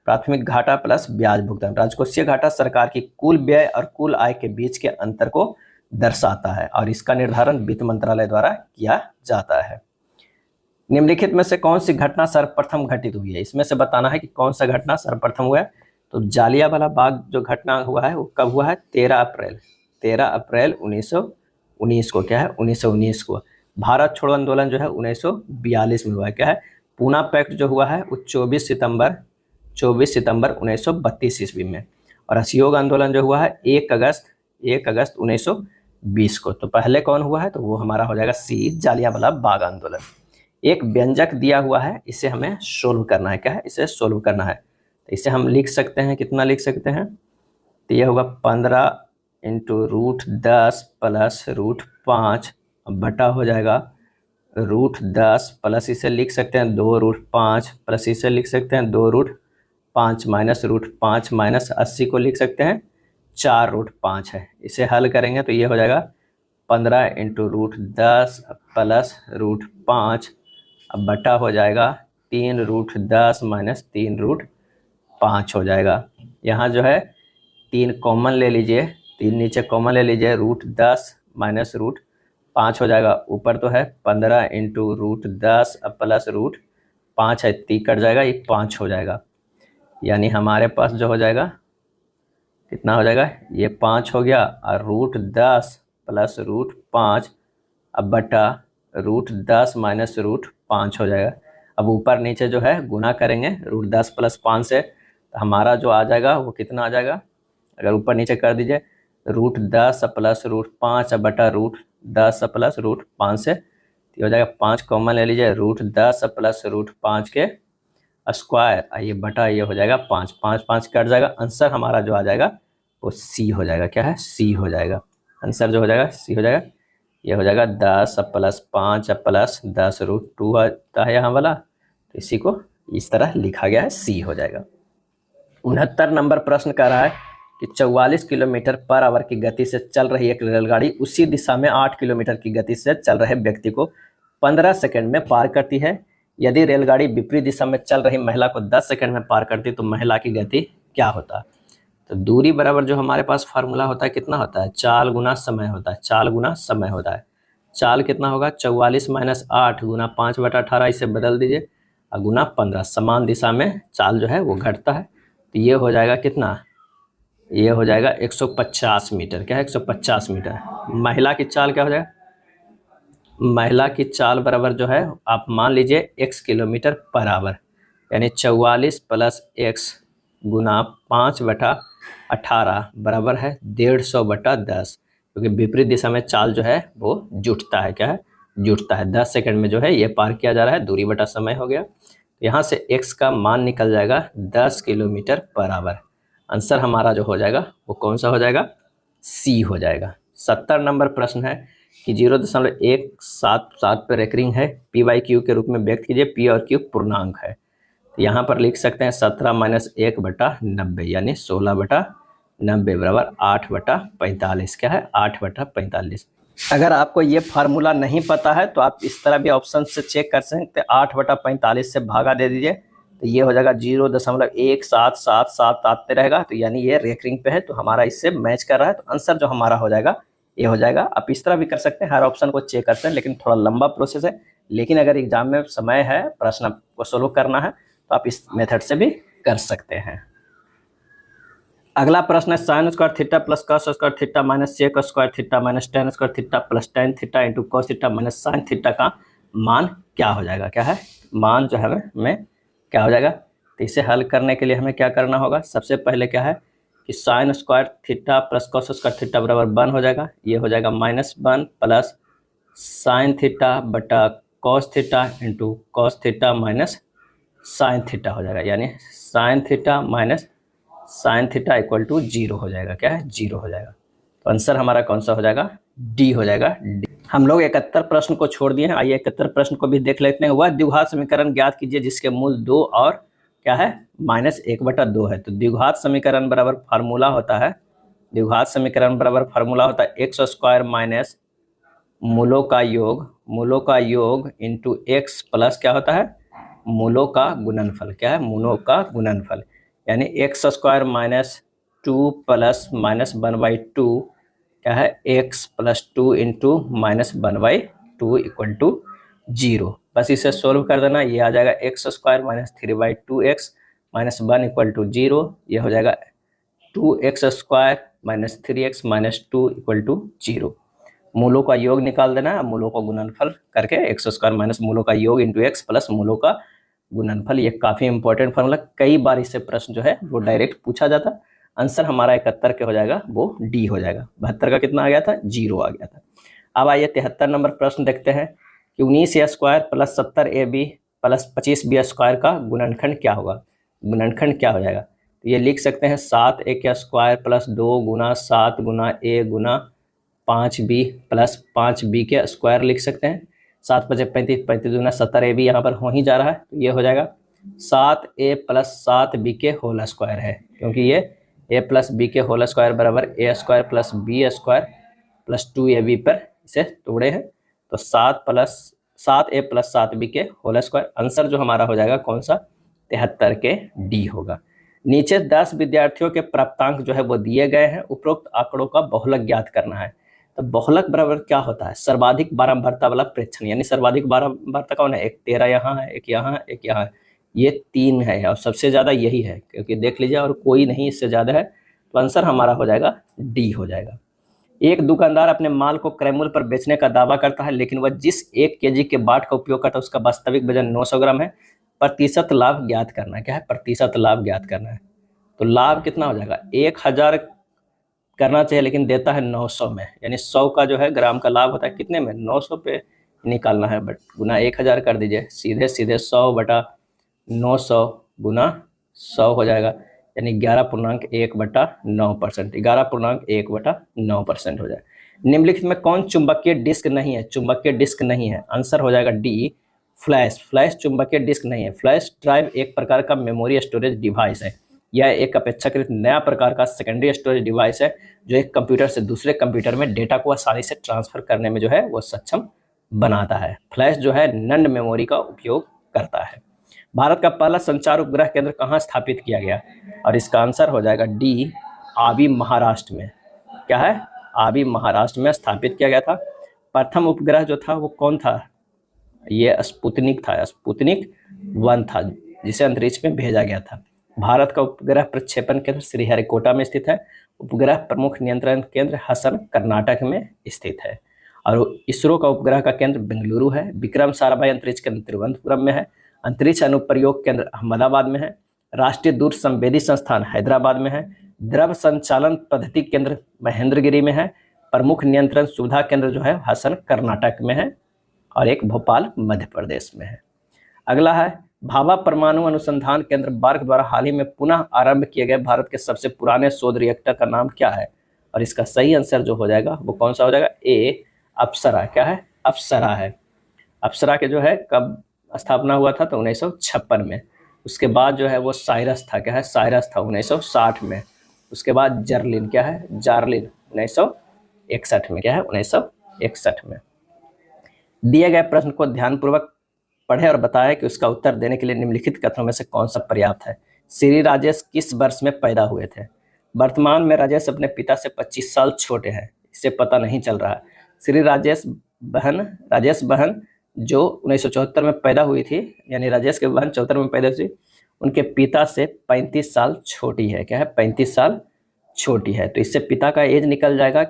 प्राथमिक घाटा प्लस ब्याज भुगतान। राजकोषीय घाटा सरकार की कुल व्यय और कुल आय के बीच के अंतर को दर्शाता है और इसका निर्धारण वित्त मंत्रालय द्वारा किया जाता है। निम्नलिखित में से कौन सी घटना सर्वप्रथम घटित हुई है, इसमें से बताना है कि कौन सा घटना सर्वप्रथम हुआ है। तो जालियांवाला बाग जो घटना हुआ है वो कब हुआ है, 13 अप्रैल 1919 को, क्या है 1919 को। भारत छोड़ो आंदोलन जो है 1942 में हुआ है, क्या है पूना पैक्ट जो हुआ है वो 24 सितंबर 1932 ईस्वी में। और असहयोग आंदोलन जो हुआ है 1 अगस्त 1920 को। तो पहले कौन हुआ है, तो वो हमारा हो जाएगा सी, जालियांवाला बाग आंदोलन। एक व्यंजक दिया हुआ है, इसे हमें सोल्व करना है, क्या है इसे सोल्व करना है। तो इसे हम लिख सकते हैं, कितना लिख सकते हैं, तो यह होगा 15 इंटू √10 प्लस √5 बटा हो जाएगा √10 प्लस इसे लिख सकते हैं 2√5 प्लस इसे लिख सकते हैं 2√5 माइनस √5 माइनस 80 को लिख सकते हैं 4√5 है। इसे हल करेंगे तो ये हो जाएगा 15 इंटू √10 प्लस √5 अब बटा हो जाएगा 3√10 माइनस 3√5 हो जाएगा। यहाँ जो है 3 कॉमन ले लीजिए, 3 नीचे कॉमन ले लीजिए, √10 माइनस √5 हो जाएगा। ऊपर तो है 15 इंटू √10 प्लस √5 है, 3 कट जाएगा, ये 5 हो जाएगा। यानी हमारे पास जो हो जाएगा कितना हो जाएगा, ये 5 हो गया और √10 प्लस √5 अब बटा √10 माइनस √5 हो जाएगा। अब ऊपर नीचे जो है गुना करेंगे √10 प्लस 5 से, तो हमारा जो आ जाएगा वो कितना आ जाएगा, अगर ऊपर नीचे कर दीजिए √10 प्लस √5 बटा √10 प्लस √5 से, तो हो जाएगा 5 कॉमन ले लीजिए, √10 प्लस √5 के स्क्वायर, ये बटा ये हो जाएगा 5, 5 कट जाएगा। आंसर हमारा जो आ जाएगा वो सी हो जाएगा, क्या है सी हो जाएगा। आंसर जो हो जाएगा सी हो जाएगा, ये हो जाएगा 10 प्लस 5 प्लस 10 √2 आता है यहाँ वाला, तो इसी को इस तरह लिखा गया है, सी हो जाएगा। 69 नंबर प्रश्न कह रहा है कि 44 किलोमीटर पर आवर की गति से चल रही एक रेलगाड़ी उसी दिशा में 8 किलोमीटर की गति से चल रहे व्यक्ति को 15 सेकंड में पार करती है। यदि रेलगाड़ी विपरीत दिशा में चल रही महिला को 10 सेकंड में पार करती तो महिला की गति क्या होता। तो दूरी बराबर जो हमारे पास फार्मूला होता है कितना होता है, चाल गुना समय होता है, चाल गुना समय होता है। चाल कितना होगा 44 माइनस 8 गुना 5/18, इसे बदल दीजिए और गुना 15, समान दिशा में चाल जो है वो घटता है। तो ये हो जाएगा कितना, ये हो जाएगा 150 मीटर, क्या है 150 मीटर। महिला की चाल क्या हो जाएगा, महिला की चाल बराबर जो है आप मान लीजिए x किलोमीटर पर आवर, यानी 44 प्लस x गुना 5/18 बराबर है 150/10, क्योंकि विपरीत दिशा में चाल जो है वो जुटता है, क्या है जुटता है। 10 सेकंड में जो है ये पार किया जा रहा है, दूरी बटा समय हो गया। यहाँ से x का मान निकल जाएगा 10 किलोमीटर पर आवर। आंसर हमारा जो हो जाएगा वो कौन सा हो जाएगा, सी हो जाएगा। 70 नंबर प्रश्न है कि 0.177 पर रेकरिंग है, p/q के रूप में व्यक्त कीजिए। p और q पूर्णांक है, तो यहाँ पर लिख सकते हैं 17 माइनस 1/90, यानी 16/90 बराबर 8/45, क्या है 8/45। अगर आपको ये फार्मूला नहीं पता है तो आप इस तरह भी ऑप्शन से चेक कर सकते हैं, 8/45 से भागा दे दीजिए तो ये हो जाएगा 0.1777 आते रहेगा, तो यानी ये रेकरिंग पे है, तो हमारा इससे मैच कर रहा है। तो आंसर जो हमारा हो जाएगा ये हो जाएगा। आप इस तरह भी कर सकते हैं, हर ऑप्शन को चेक कर सकते हैं, लेकिन थोड़ा लंबा प्रोसेस है। लेकिन अगर एग्जाम में समय है, प्रश्न को सोल्व करना है, तो आप इस मेथड से भी कर सकते हैं। अगला प्रश्न है sin square theta plus cos square theta minus sec square theta minus tan square theta plus tan theta into cos theta minus sin theta का मान क्या हो जाएगा, क्या है मान जो है हमें क्या हो जाएगा। तो इसे हल करने के लिए हमें क्या करना होगा, सबसे पहले क्या है कि sin square theta plus cos square theta बराबर 1 हो जाएगा, ये हो जाएगा -1 प्लस sin थीटा बटा cos theta into cos theta minus sin theta हो जाएगा, यानी sin theta minus sin theta equal to 0 हो जाएगा, क्या है 0 हो जाएगा। तो आंसर हमारा कौन सा हो जाएगा, डी हो जाएगा, डी। हम लोग 71 प्रश्न को छोड़ दिए हैं, आइए 71 प्रश्न को भी देख लेते हैं। वह द्विघात समीकरण ज्ञात कीजिए जिसके मूल 2 और क्या है -1/2 है। तो द्विघात समीकरण बराबर फार्मूला होता है, द्विघात समीकरण बराबर फार्मूला होता है x स्क्वायर माइनस मूलों का योग इंटू x प्लस क्या होता है मूलों का गुणनफल, क्या है मूलों का गुणनफल। यानी x square minus 2 plus minus 1/2 क्या है, x plus 2 into minus 1/2 equal to 0। बस इसे सोल्व कर देना, ये आ जाएगा x square minus 3/2 x minus 1 equal to 0। ये हो जाएगा 2x square minus 3x minus 2 equal to 0। मूलों का योग निकाल देना, मूलों का गुणनफल करके एक्स स्क्वायर माइनस मूलों का योग इंटू एक्स प्लस मूलों का गुणनफल। ये काफ़ी इंपॉर्टेंट फॉर्मूला, कई बार इससे प्रश्न जो है वो डायरेक्ट पूछा जाता। आंसर हमारा 71 के हो जाएगा, वो डी हो जाएगा। 72 का कितना आ गया था, 0 आ गया था। अब आइए 73 नंबर प्रश्न देखते हैं कि 19a square plus 70ab plus 25b square का गुणनखंड क्या होगा। गुणनखंड क्या हो जाएगा, तो ये लिख सकते हैं 7a का square plus 2 Guna 7 Guna a Guna 5b plus 5b के स्क्वायर लिख सकते हैं। 7 × 5 = 35, 35 दूना 70ab यहाँ पर हो ही जा रहा है, तो ये हो जाएगा 7a प्लस 7b के होल स्क्वायर है, क्योंकि ये a प्लस b के होल स्क्वायर बराबर a square plus b square plus 2ab पर इसे तोड़े हैं, तो 7a प्लस 7b के होल स्क्वायर। आंसर जो हमारा हो जाएगा कौन सा, 73 के डी होगा। नीचे 10 विद्यार्थियों के प्राप्तांक जो है वो दिए गए हैं, उपरोक्त आंकड़ों का बहुलक ज्ञात करना है। तो बहुलक बराबर क्या होता है, सर्वाधिक बारंबारता वाला प्रेक्षण, यानी सर्वाधिक बारंबारता कौन है, एक 13 यहाँ है, एक यहाँ है, एक यहाँ है, ये 3 है और सबसे ज़्यादा यही है, क्योंकि देख लीजिए और कोई नहीं इससे ज़्यादा है, तो आंसर हमारा हो जाएगा डी हो जाएगा। एक दुकानदार अपने माल को क्रय मूल्य पर बेचने का दावा करता है, लेकिन वह जिस 1 kg के बाट का उपयोग करता है उसका वास्तविक वजन 900 ग्राम है। प्रतिशत लाभ ज्ञात करना है, क्या है, प्रतिशत लाभ ज्ञात करना है। तो लाभ कितना हो जाएगा, 1000 करना चाहिए लेकिन देता है 900 में, यानी 100 का जो है ग्राम का लाभ होता है कितने में, 900 पे निकालना है, बट गुना 1000 कर दीजिए, सीधे सीधे 100/900 गुना 100 हो जाएगा, यानी 11.1/9%, 11.1/9% हो जाए। निम्नलिखित में कौन चुंबकीय डिस्क नहीं है, चुंबकीय डिस्क नहीं है, आंसर हो जाएगा डी फ्लैश। फ्लैश चुंबकीय डिस्क नहीं है। फ्लैश ड्राइव एक प्रकार का मेमोरी स्टोरेज डिवाइस है, यह एक अपेक्षाकृत नया प्रकार का सेकेंडरी स्टोरेज डिवाइस है जो एक कंप्यूटर से दूसरे कंप्यूटर में डेटा को आसानी से ट्रांसफर करने में जो है वो सक्षम बनाता है। फ्लैश जो है नंड मेमोरी का उपयोग करता है। भारत का पहला संचार उपग्रह केंद्र कहाँ स्थापित किया गया, और इसका आंसर हो जाएगा डी आबी महाराष्ट्र में। क्या है, आबी महाराष्ट्र में स्थापित किया गया था। प्रथम उपग्रह जो था वो कौन था, ये स्पुतनिक था, स्पुतनिक 1 था जिसे अंतरिक्ष में भेजा गया था। भारत का उपग्रह प्रक्षेपण केंद्र श्रीहरिकोटा में स्थित है। उपग्रह प्रमुख नियंत्रण केंद्र हसन कर्नाटक में स्थित है। और इसरो का उपग्रह का केंद्र बेंगलुरु है। विक्रम साराभाई अंतरिक्ष केंद्र तिरुवनंतपुरम में है। अंतरिक्ष अनुप्रयोग केंद्र अहमदाबाद में है। राष्ट्रीय दूर संवेदी संस्थान हैदराबाद में है। द्रव संचालन पद्धति केंद्र महेंद्रगिरी में है। प्रमुख नियंत्रण सुविधा केंद्र जो है हसन कर्नाटक में है, और एक भोपाल मध्य प्रदेश में है। अगला है भाभा परमाणु अनुसंधान केंद्र बार्क द्वारा हाल ही में पुनः आरंभ किए गए भारत के सबसे पुराने शोध रिएक्टर का नाम क्या है, और इसका सही आंसर जो हो जाएगा वो कौन सा हो जाएगा, ए अप्सरा। क्या है, अप्सरा है। अप्सरा के जो है कब स्थापना हुआ था, तो 1956 में। उसके बाद जो है वो साइरस था, क्या है, साइरस था 1960 में। उसके बाद जर्लिन, क्या है, जार्लिन 1961 में। क्या है, 1961 में। दिए गए प्रश्न को ध्यानपूर्वक पढ़े और बताएं कि उसका उत्तर देने के लिए निम्नलिखित कथनों में से कौन सा पर्याप्त है। श्री राजेश किस वर्ष में पैदा हुए थे। वर्तमान में राजेश अपने पिता से 25 साल छोटे हैं, इससे पता नहीं चल रहा है। श्री राजेश बहन जो 1974 में पैदा हुई थी, यानी राजेश की बहन 74 में पैदा हुई, उनके पिता से 35 साल छोटी है। क्या है, 35 साल छोटी है, तो इससे पिता का एज निकल जाएगा,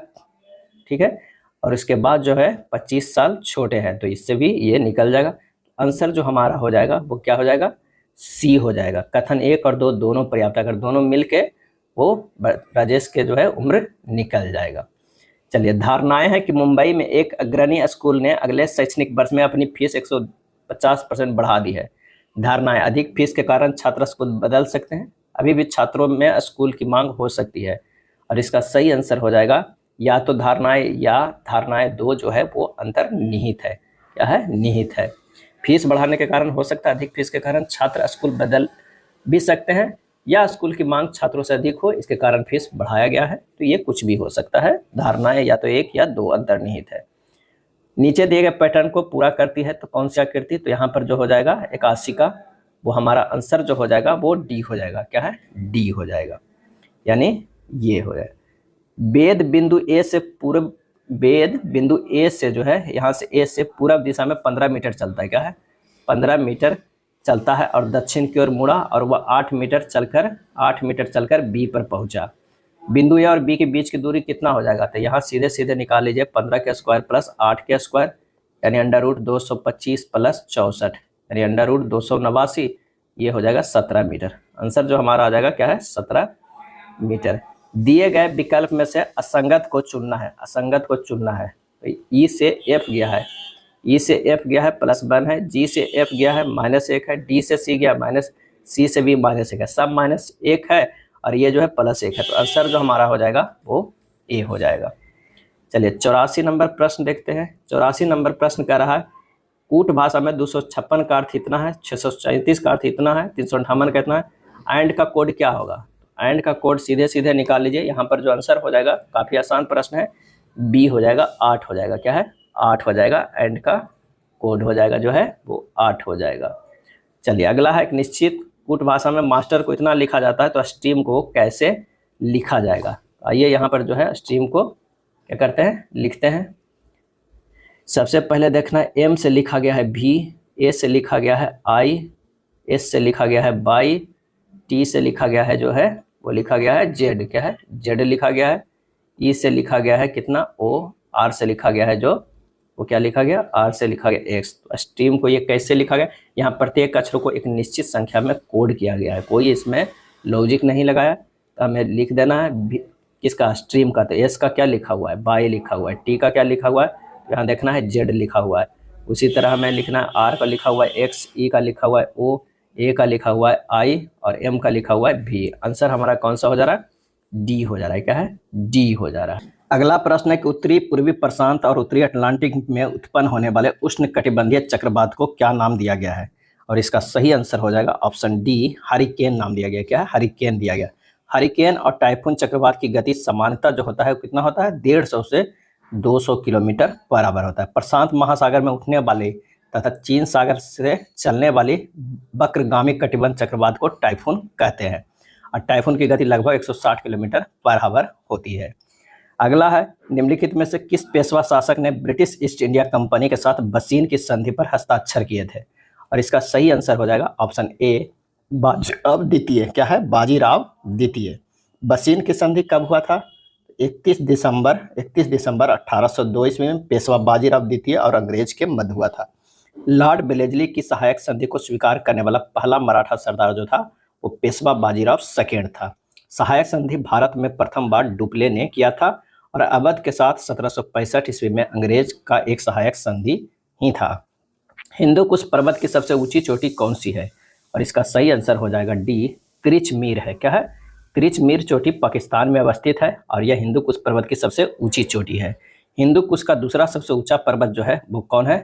ठीक है। और उसके बाद जो है 25 साल छोटे हैं, तो इससे भी ये निकल जाएगा। आंसर जो हमारा हो जाएगा वो क्या हो जाएगा, सी हो जाएगा। कथन 1 और 2 दोनों पर्याप्त, अगर दोनों मिलके वो राजेश के जो है उम्र निकल जाएगा। चलिए, धारणाएं हैं कि मुंबई में एक अग्रणी स्कूल ने अगले शैक्षणिक वर्ष में अपनी फीस 150% बढ़ा दी है। धारणाएं, अधिक फीस के कारण छात्र स्कूल बदल सकते हैं, अभी भी छात्रों में स्कूल की मांग हो सकती है, और इसका सही आंसर हो जाएगा या तो धारणाएं या धारणाएं 2 जो है वो अंतर्निहित है। क्या है, निहित है। फीस बढ़ाने के कारण हो सकता है, अधिक फीस के कारण छात्र स्कूल बदल भी सकते हैं, या स्कूल की मांग छात्रों से अधिक हो इसके कारण फीस बढ़ाया गया है, तो ये कुछ भी हो सकता है। धारणाएं या तो 1 या 2 अंतर्निहित है। नीचे दिए गए पैटर्न को पूरा करती है तो कौन सी आकृति, तो यहाँ पर जो हो जाएगा एकाशिका वो हमारा आंसर जो हो जाएगा वो डी हो जाएगा। क्या है? डी हो जाएगा, यानी ये हो जाएगा। वेद बिंदु ए से पूर्व, वेद बिंदु ए से जो है यहाँ से ए से पूर्व दिशा में 15 मीटर चलता है। क्या है? 15 मीटर चलता है और दक्षिण की ओर मुड़ा और वह 8 मीटर चलकर बी पर पहुंचा। बिंदु ए और बी के बीच की दूरी कितना हो जाएगा? तो यहाँ सीधे सीधे निकाल लीजिए, 15 के स्क्वायर प्लस 8 के स्क्वायर यानी √225 प्लस 64 यानी √289, ये हो जाएगा 17 मीटर। आंसर जो हमारा आ जाएगा क्या है? 17 मीटर। दिए गए विकल्प में से असंगत को चुनना है। असंगत को चुनना है तो ई से एफ गया है, ई से एफ गया है +1 है, जी से एफ गया है -1 है, डी से सी गया माइनस, सी से भी -1 है, सब -1 है और ये जो है +1 है। तो आंसर जो हमारा हो जाएगा वो ए हो जाएगा। चलिए 84 नंबर प्रश्न देखते हैं। 84 नंबर प्रश्न कह रहा है कूट भाषा में 256 का अर्थ इतना है, 637 का अर्थ इतना है, 358 का इतना है। एंड का कोड क्या होगा? एंड का कोड सीधे सीधे निकाल लीजिए। यहाँ पर जो आंसर हो जाएगा, काफ़ी आसान प्रश्न है, बी हो जाएगा, 8 हो जाएगा। क्या है? 8 हो जाएगा। एंड का कोड हो जाएगा जो है वो 8 हो जाएगा। चलिए अगला है, एक निश्चित कूट भाषा में मास्टर को इतना लिखा जाता है तो स्ट्रीम को कैसे लिखा जाएगा? आइए यहाँ पर जो है स्ट्रीम को क्या करते हैं? लिखते हैं। सबसे पहले देखना है, एम से लिखा गया है भी, ए से लिखा गया है आई, एस से लिखा गया है बाई, टी से लिखा गया है जो है वो लिखा गया है जेड। क्या है? जेड लिखा गया है। ई से लिखा गया है कितना? ओ। आर से लिखा गया है जो वो क्या लिखा गया? आर से लिखा गया एक्स। तो स्ट्रीम को ये कैसे लिखा गया? यहाँ प्रत्येक अक्षर को एक निश्चित संख्या में कोड किया गया है, कोई इसमें लॉजिक नहीं लगाया। तो हमें लिख देना है किसका? स्ट्रीम का। तो एस का क्या लिखा हुआ है? बाई लिखा हुआ है। टी का क्या लिखा हुआ है? यहाँ देखना है जेड लिखा हुआ है। उसी तरह हमें लिखना है आर का लिखा हुआ है एक्स, ई का लिखा हुआ है ओ, ए का लिखा हुआ है आई और एम का लिखा हुआ है भी। आंसर हमारा कौन सा हो जा रहा है? डी हो जा रहा है। क्या है? डी हो जा रहा है। अगला प्रश्न है कि उत्तरी पूर्वी प्रशांत और उत्तरी अटलांटिक में उत्पन्न होने वाले उष्ण कटिबंधीय चक्रवात को क्या नाम दिया गया है? और इसका सही आंसर हो जाएगा ऑप्शन डी, हरिकेन नाम दिया गया। क्या है? हरिकेन दिया गया। हरिकेन और टाइफून चक्रवात की गति सामान्यतः जो होता है कितना होता है? 150 से 200 किलोमीटर बराबर होता है। प्रशांत महासागर में उठने वाले तथा चीन सागर से चलने वाली वक्रगामी कटिबंध चक्रवात को टाइफून कहते हैं और टाइफून की गति लगभग 160 किलोमीटर पर आवर होती है। अगला है, निम्नलिखित में से किस पेशवा शासक ने ब्रिटिश ईस्ट इंडिया कंपनी के साथ बसीन की संधि पर हस्ताक्षर किए थे? और इसका सही आंसर हो जाएगा ऑप्शन ए, बाजीराव द्वितीय। क्या है? बाजीराव द्वितीय। बसीन की संधि कब हुआ था? 31 दिसंबर 1802 ईस्वी में पेशवा बाजीराव द्वितीय और अंग्रेज के मध्य हुआ था। लॉर्ड बेलेजली की सहायक संधि को स्वीकार करने वाला पहला मराठा सरदार जो था वो पेशवा बाजीराव सेकेंड था। सहायक संधि भारत में प्रथम बार डुप्ले ने किया था और अवध के साथ 1765 ईस्वी में अंग्रेज का एक सहायक संधि ही था। हिंदू कुश पर्वत की सबसे ऊंची चोटी कौन सी है? और इसका सही आंसर हो जाएगा डी, क्रिचमीर है। क्या है? क्रिचमीर चोटी पाकिस्तान में अवस्थित है और यह हिंदू कुश पर्वत की सबसे ऊंची चोटी है। हिंदू कुश का दूसरा सबसे ऊंचा पर्वत जो है वो कौन है?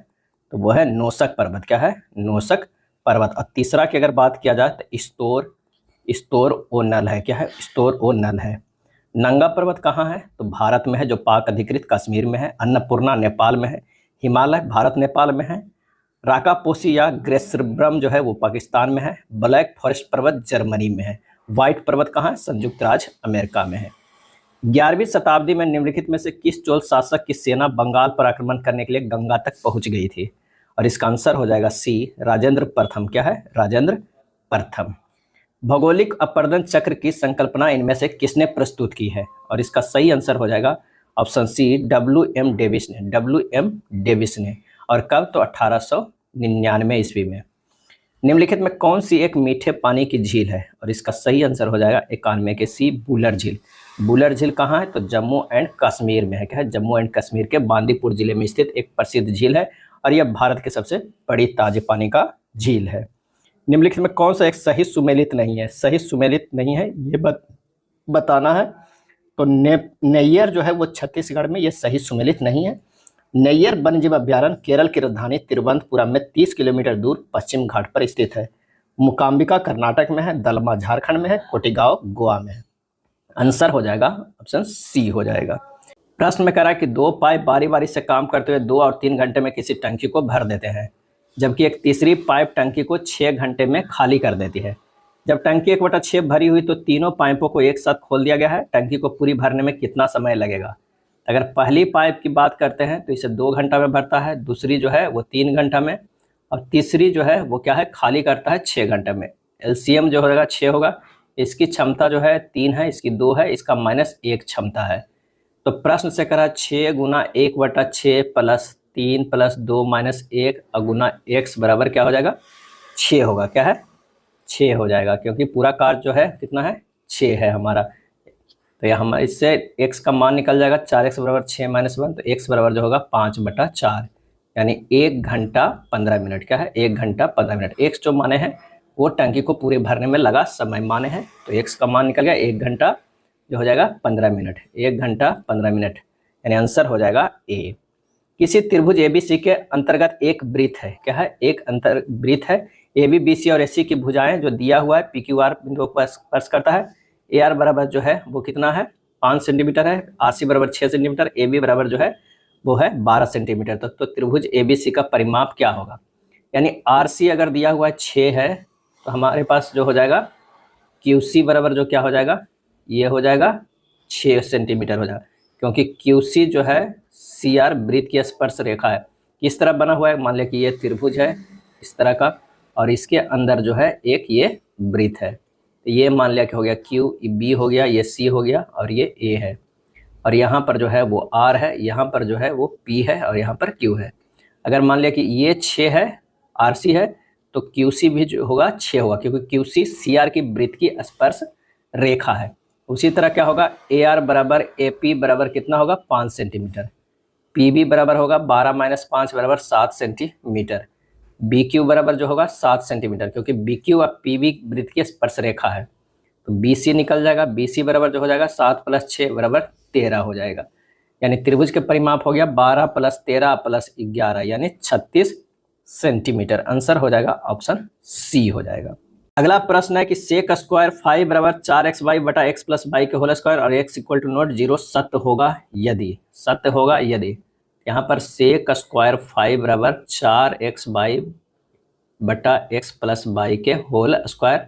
तो वो है नोशक पर्वत। क्या है? नोशक पर्वत। और तीसरा की अगर बात किया जाए तो स्तोर ओ नल है। क्या है? स्तोर ओ नल है। नंगा पर्वत कहाँ है? तो भारत में है, जो पाक अधिकृत कश्मीर में है। अन्नपूर्णा नेपाल में है। हिमालय भारत नेपाल में है। राकापोसी या ग्रेसरब्रम जो है वो पाकिस्तान में है। ब्लैक फॉरेस्ट पर्वत जर्मनी में है। व्हाइट पर्वत कहाँ है? संयुक्त राज्य अमेरिका में है। 11वीं शताब्दी में निम्नलिखित में से किस चोल शासक की सेना बंगाल पर आक्रमण करने के लिए गंगा तक पहुंच गई थी? और इसका आंसर हो जाएगा सी, राजेंद्र प्रथम। क्या है? राजेंद्र प्रथम। भौगोलिक अपर्दन चक्र की संकल्पना इनमें से किसने प्रस्तुत की है? और इसका सही आंसर हो जाएगा ऑप्शन सी, WM डेविस ने। WM डेविस ने। और कब? तो 1899 ईस्वी में। निम्नलिखित में कौन सी एक मीठे पानी की झील है? और इसका सही आंसर हो जाएगा 91 के सी, बुलर झील। बुलर झील कहाँ है? तो जम्मू एंड कश्मीर में है। क्या है? जम्मू एंड कश्मीर के बांदीपुर जिले में स्थित एक प्रसिद्ध झील है और यह भारत की सबसे बड़ी ताजे पानी का झील है। निम्नलिखित में कौन सा एक सही सुमेलित नहीं है? सही सुमेलित नहीं है ये बताना है। तो नैयर जो है वो छत्तीसगढ़ में, ये सही सुमेलित नहीं है। नैयर वन्यजीव अभ्यारण्य केरल की राजधानी तिरुवनंतपुरम में 30 किलोमीटर दूर पश्चिम घाट पर स्थित है। मुकाम्बिका कर्नाटक में है। दलमा झारखंड में है। कोटिगांव गोवा में है। आंसर हो जाएगा ऑप्शन सी हो जाएगा। प्रश्न में कह रहा है कि 2 पाइप बारी बारी से काम करते हुए 2 और 3 घंटे में किसी टंकी को भर देते हैं। जबकि एक तीसरी पाइप टंकी को 6 घंटे में खाली कर देती है। जब टंकी 1/6 भरी हुई तो तीनों पाइपों को एक साथ खोल दिया गया है, टंकी को पूरी भरने में कितना समय लगेगा? अगर पहली पाइप की बात करते हैं तो इसे 2 घंटा में भरता है, दूसरी जो है वो 3 घंटा में, और तीसरी जो है वो क्या है, खाली करता है 6 घंटे में। एलसीएम जो होगा 6 होगा, इसकी क्षमता जो है 3 है, इसकी 2 है, इसका -1 क्षमता है। तो प्रश्न से करा 6 गुना 1/6 प्लस 3 प्लस 2 -1 गुना x बराबर क्या हो जाएगा? 6 होगा। क्या है? 6 हो जाएगा, क्योंकि पूरा कार्य जो है कितना है? 6 है हमारा। तो यह हम इससे x का मान निकल जाएगा, 4x बराबर 6 - 1, तो x बराबर जो होगा 5/4, यानी 1 घंटा 15 मिनट। क्या है? 1 घंटा 15 मिनट। x जो माने हैं वो टंकी को पूरे भरने में लगा समय माने हैं, तो x का मान निकल गया 1 घंटा जो हो जाएगा 15 मिनट। 1 घंटा 15 मिनट, यानी आंसर हो जाएगा ए। किसी त्रिभुज एबीसी के अंतर्गत एक वृत्त है। क्या है? एक अंतर वृत्त है। एबी, बीसी और एसी की भुजाएं जो दिया हुआ है पीक्यूआर बिंदु को स्पर्श करता है। ए आर बराबर जो है वो कितना है? 5 सेंटीमीटर है। आरसी बराबर 6 सेंटीमीटर। ए बी बराबर जो है वो है 12 सेंटीमीटर तक। तो त्रिभुज एबीसी का परिमाप क्या होगा? यानी आरसी अगर दिया हुआ है 6 है तो हमारे पास जो हो जाएगा क्यूसी बराबर जो क्या हो जाएगा? ये हो जाएगा 6 सेंटीमीटर हो जाएगा, क्योंकि क्यूसी जो है सी आर वृत्त की स्पर्श रेखा है। किस तरह बना हुआ है? मान लिया कि ये त्रिभुज है इस तरह का, और इसके अंदर जो है एक ये वृत्त है। तो ये मान लिया कि हो गया क्यू, बी हो गया, ये सी हो गया, और ये ए है, और यहाँ पर जो है वो आर है, यहाँ पर जो है वो पी है, और यहाँ पर क्यू है। अगर मान लिया कि ये 6 है, आर सी है, तो क्यू सी भी जो होगा 6 होगा, क्योंकि क्यू सी सी आर की वृत्त की स्पर्श रेखा है। उसी तरह क्या होगा? ए आर बराबर ए पी बराबर कितना होगा? 5 सेंटीमीटर। पी बी बराबर होगा 12 - 5 बराबर 7 सेंटीमीटर। बी क्यू बराबर जो होगा 7 सेंटीमीटर, क्योंकि बी क्यू और पी बी वृत्त की स्पर्श रेखा है। तो बी सी निकल जाएगा, बी सी बराबर जो हो जाएगा 7 + 6 बराबर 13 हो जाएगा। यानी त्रिभुज के परिमाप हो गया 12 + 13 + 11, यानी 36 सेंटीमीटर। आंसर हो जाएगा ऑप्शन सी हो जाएगा। अगला प्रश्न है कि सेक स्क्वायर 5 बराबर 4xy बटा x + y के होल स्क्वायर और x = नॉट 0 सत्य होगा यदि। सत्य होगा यदि। यहाँ पर सेक स्क्वायर 5 बराबर 4xy बटा x + y के होल स्क्वायर,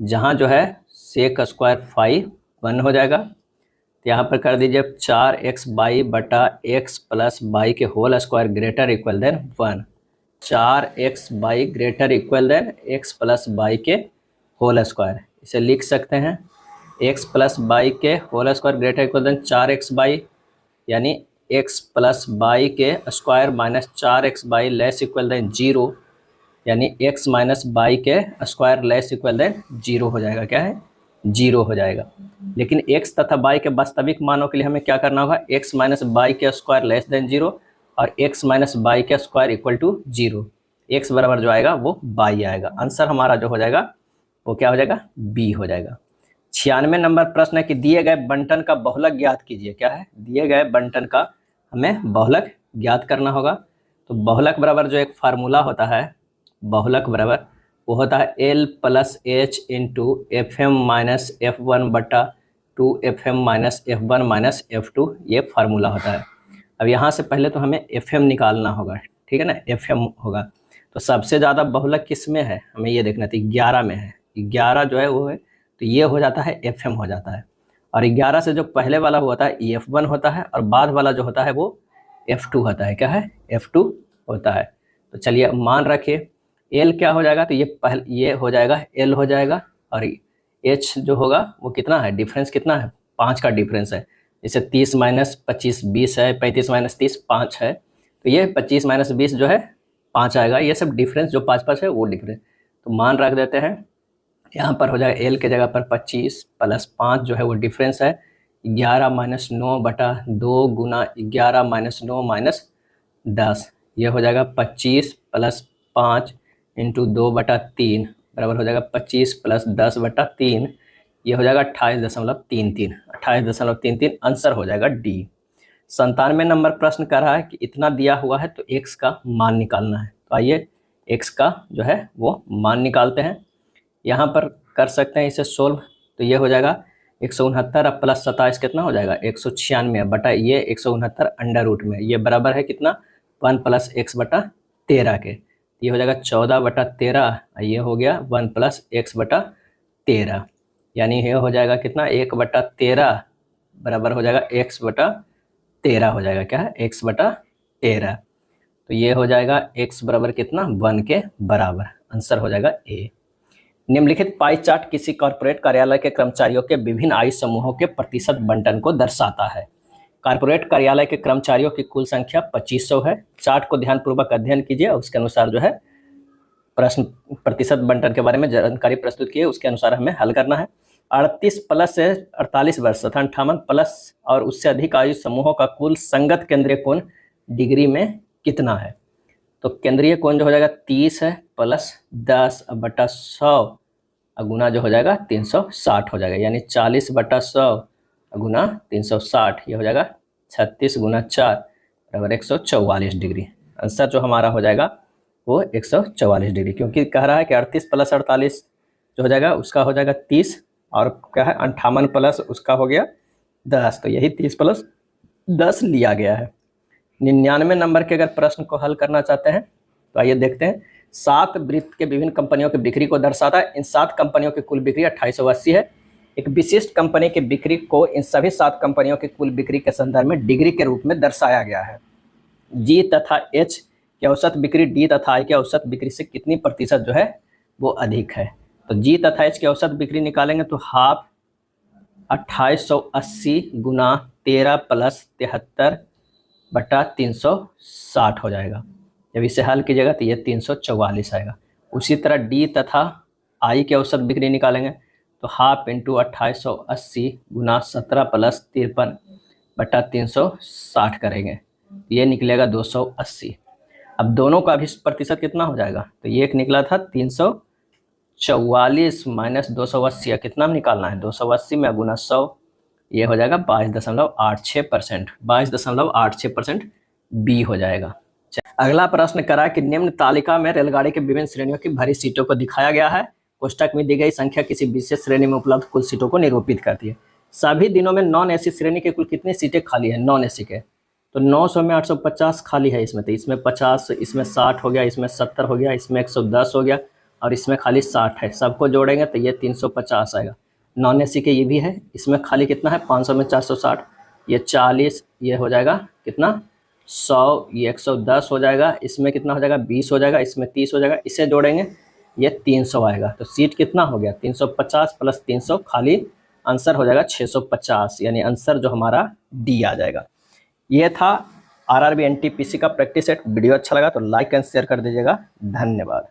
जहाँ जो है सेक स्क्वायर 5 1 हो जाएगा। तो यहाँ पर कर दीजिए 4xy बटा x + y के whole square greater equal than 1। 4xy greater equal than x + y के होल स्क्वायर। इसे लिख सकते हैं x + y के whole square greater equal than 4xy, यानी x + y के square minus 4xy less equal than 0, यानी x - y के स्क्वायर लेस इक्वल देन 0 हो जाएगा। क्या है? 0 हो जाएगा। लेकिन x तथा y के वास्तविक मानों के लिए हमें क्या करना होगा? x - y के स्क्वायर लेस देन 0 और x - y के स्क्वायर इक्वल टू 0। x बराबर जो आएगा वो y आएगा। आंसर हमारा जो हो जाएगा वो क्या हो जाएगा? बी हो जाएगा। 96 नंबर प्रश्न है कि दिए गए बंटन का बहुलक ज्ञात कीजिए। क्या है? दिए गए बंटन का हमें बहुलक ज्ञात करना होगा। तो बहुलक बराबर जो एक फार्मूला होता है, बहुलक बराबर वो होता है L + H into FM - F1 बटा 2FM - F1 - F2, ये फार्मूला होता है। अब यहाँ से पहले तो हमें FM निकालना होगा, ठीक है ना? FM होगा। तो सबसे ज़्यादा बहुलक किस में है हमें ये देखना था, 11 में है। 11 जो है वो है, तो ये हो जाता है FM हो जाता है। और 11 से जो पहले वाला होता है F1 होता है, और बाद वाला जो होता है वो F2 होता है। क्या है? F2 होता है। तो चलिए मान रखिए L क्या हो जाएगा? तो ये हो जाएगा L हो जाएगा, और H जो होगा वो कितना है? डिफरेंस कितना है? 5 का डिफरेंस है। जैसे 30 - 25 20 है, 35 - 30 5 है, तो ये 25 - 20 जो है 5 आएगा। ये सब डिफरेंस जो 5 है वो डिफरेंस, तो मान रख देते हैं। यहाँ पर हो जाएगा L के जगह पर 25 + 5 जो है वो डिफरेंस है 11 - 9 बटा 2 गुना 11 - 9 - 10, ये हो जाएगा 25 + 5 इंटू 2/3 बराबर हो जाएगा 25 + 10/3, ये हो जाएगा 28.33। 28.33 आंसर हो जाएगा डी। 97 नंबर प्रश्न कर रहा है कि इतना दिया हुआ है तो x का मान निकालना है। तो आइए x का जो है वो मान निकालते हैं। यहाँ पर कर सकते हैं इसे सोल्व। तो ये हो जाएगा 169 + 27 कितना हो जाएगा? 196 बटा ये 169 अंडर रूट में, ये बराबर है कितना? 1 + x/13 के। ये हो जाएगा 14/13, ये हो गया 1 + x/13, यानी ये हो जाएगा कितना 1/13 बराबर हो जाएगा x/13 हो जाएगा, क्या है x/13। तो ये हो जाएगा x बराबर कितना 1 के बराबर, आंसर हो जाएगा ए। निम्नलिखित पाई चार्ट किसी कॉर्पोरेट कार्यालय के कर्मचारियों के विभिन्न आयु समूहों के प्रतिशत बंटन को दर्शाता है। कॉर्पोरेट कार्यालय के कर्मचारियों की कुल संख्या 2500 है। चार्ट को ध्यानपूर्वक अध्ययन कीजिए, उसके अनुसार जो है प्रश्न प्रतिशत बंटन के बारे में जानकारी प्रस्तुत की है, उसके अनुसार हमें हल करना है। 38 प्लस से 48 वर्ष तथा 58 प्लस और उससे अधिक आयु समूहों का कुल संगत केंद्रीय कोण डिग्री में कितना है। तो केंद्रीय कोण जो हो जाएगा 30 है प्लस 10/100 गुना जो हो जाएगा 360 हो जाएगा, यानी 40/100 गुना 360, ये हो जाएगा 36 गुना 4 बराबर 144 डिग्री। आंसर जो हमारा हो जाएगा वो 144 डिग्री, क्योंकि कह रहा है कि 38 प्लस 48 जो हो जाएगा उसका हो जाएगा 30, और क्या है 58 प्लस उसका हो गया 10, तो यही 30 + 10 लिया गया है। 99 नंबर के अगर प्रश्न को हल करना चाहते हैं तो आइए देखते हैं। 7 वृत्त के विभिन्न कंपनियों की बिक्री को दर्शाता है। इन 7 कंपनियों की कुल बिक्री 2880 है। एक विशिष्ट कंपनी की बिक्री को इन सभी 7 कंपनियों की कुल बिक्री के संदर्भ में डिग्री के रूप में दर्शाया गया है। जी तथा एच की औसत बिक्री डी तथा आई की औसत बिक्री से कितनी प्रतिशत जो है वो अधिक है। तो जी तथा एच की औसत बिक्री निकालेंगे तो हाफ 2880 गुना 13 + 73/360 हो जाएगा। जब इसे हल कीजिएगा तो ये 344 आएगा। उसी तरह डी तथा आई की औसत बिक्री निकालेंगे तो हाफ × 2880 गुना 17 + 53/360 करेंगे, ये निकलेगा 280। अब दोनों का भी प्रतिशत कितना हो जाएगा, तो ये एक निकला था 344 - 280, कितना में निकालना है 280 में गुना 100, ये हो जाएगा 22.86%, 22.86% बी हो जाएगा। अगला प्रश्न करा कि निम्न तालिका में रेलगाड़ी के विभिन्न श्रेणियों की भरी सीटों को दिखाया गया है। कोष्टक में दी गई संख्या किसी विशेष श्रेणी में उपलब्ध कुल सीटों को निरूपित करती है। सभी दिनों में नॉन एसी श्रेणी के कुल कितनी सीटें खाली है नॉन एसी के, तो 900 में 850 खाली है इसमें, तो इसमें 50, इसमें 60 हो गया, इसमें 70 हो गया, इसमें 110 हो गया और इसमें खाली 60 है। सबको जोड़ेंगे तो ये 350 आएगा। नॉन एसी के ये भी है, इसमें खाली कितना है 500 में 460, ये 40, ये हो जाएगा कितना 100, ये 110 हो जाएगा, इसमें कितना हो जाएगा 20 हो जाएगा, इसमें 30 हो जाएगा, इसे जोड़ेंगे ये 300 आएगा। तो सीट कितना हो गया 350 + 300 खाली, आंसर हो जाएगा 650, यानी आंसर जो हमारा डी आ जाएगा। ये था आरआरबी एनटीपीसी का प्रैक्टिस सेट। वीडियो अच्छा लगा तो लाइक एंड शेयर कर दीजिएगा। धन्यवाद।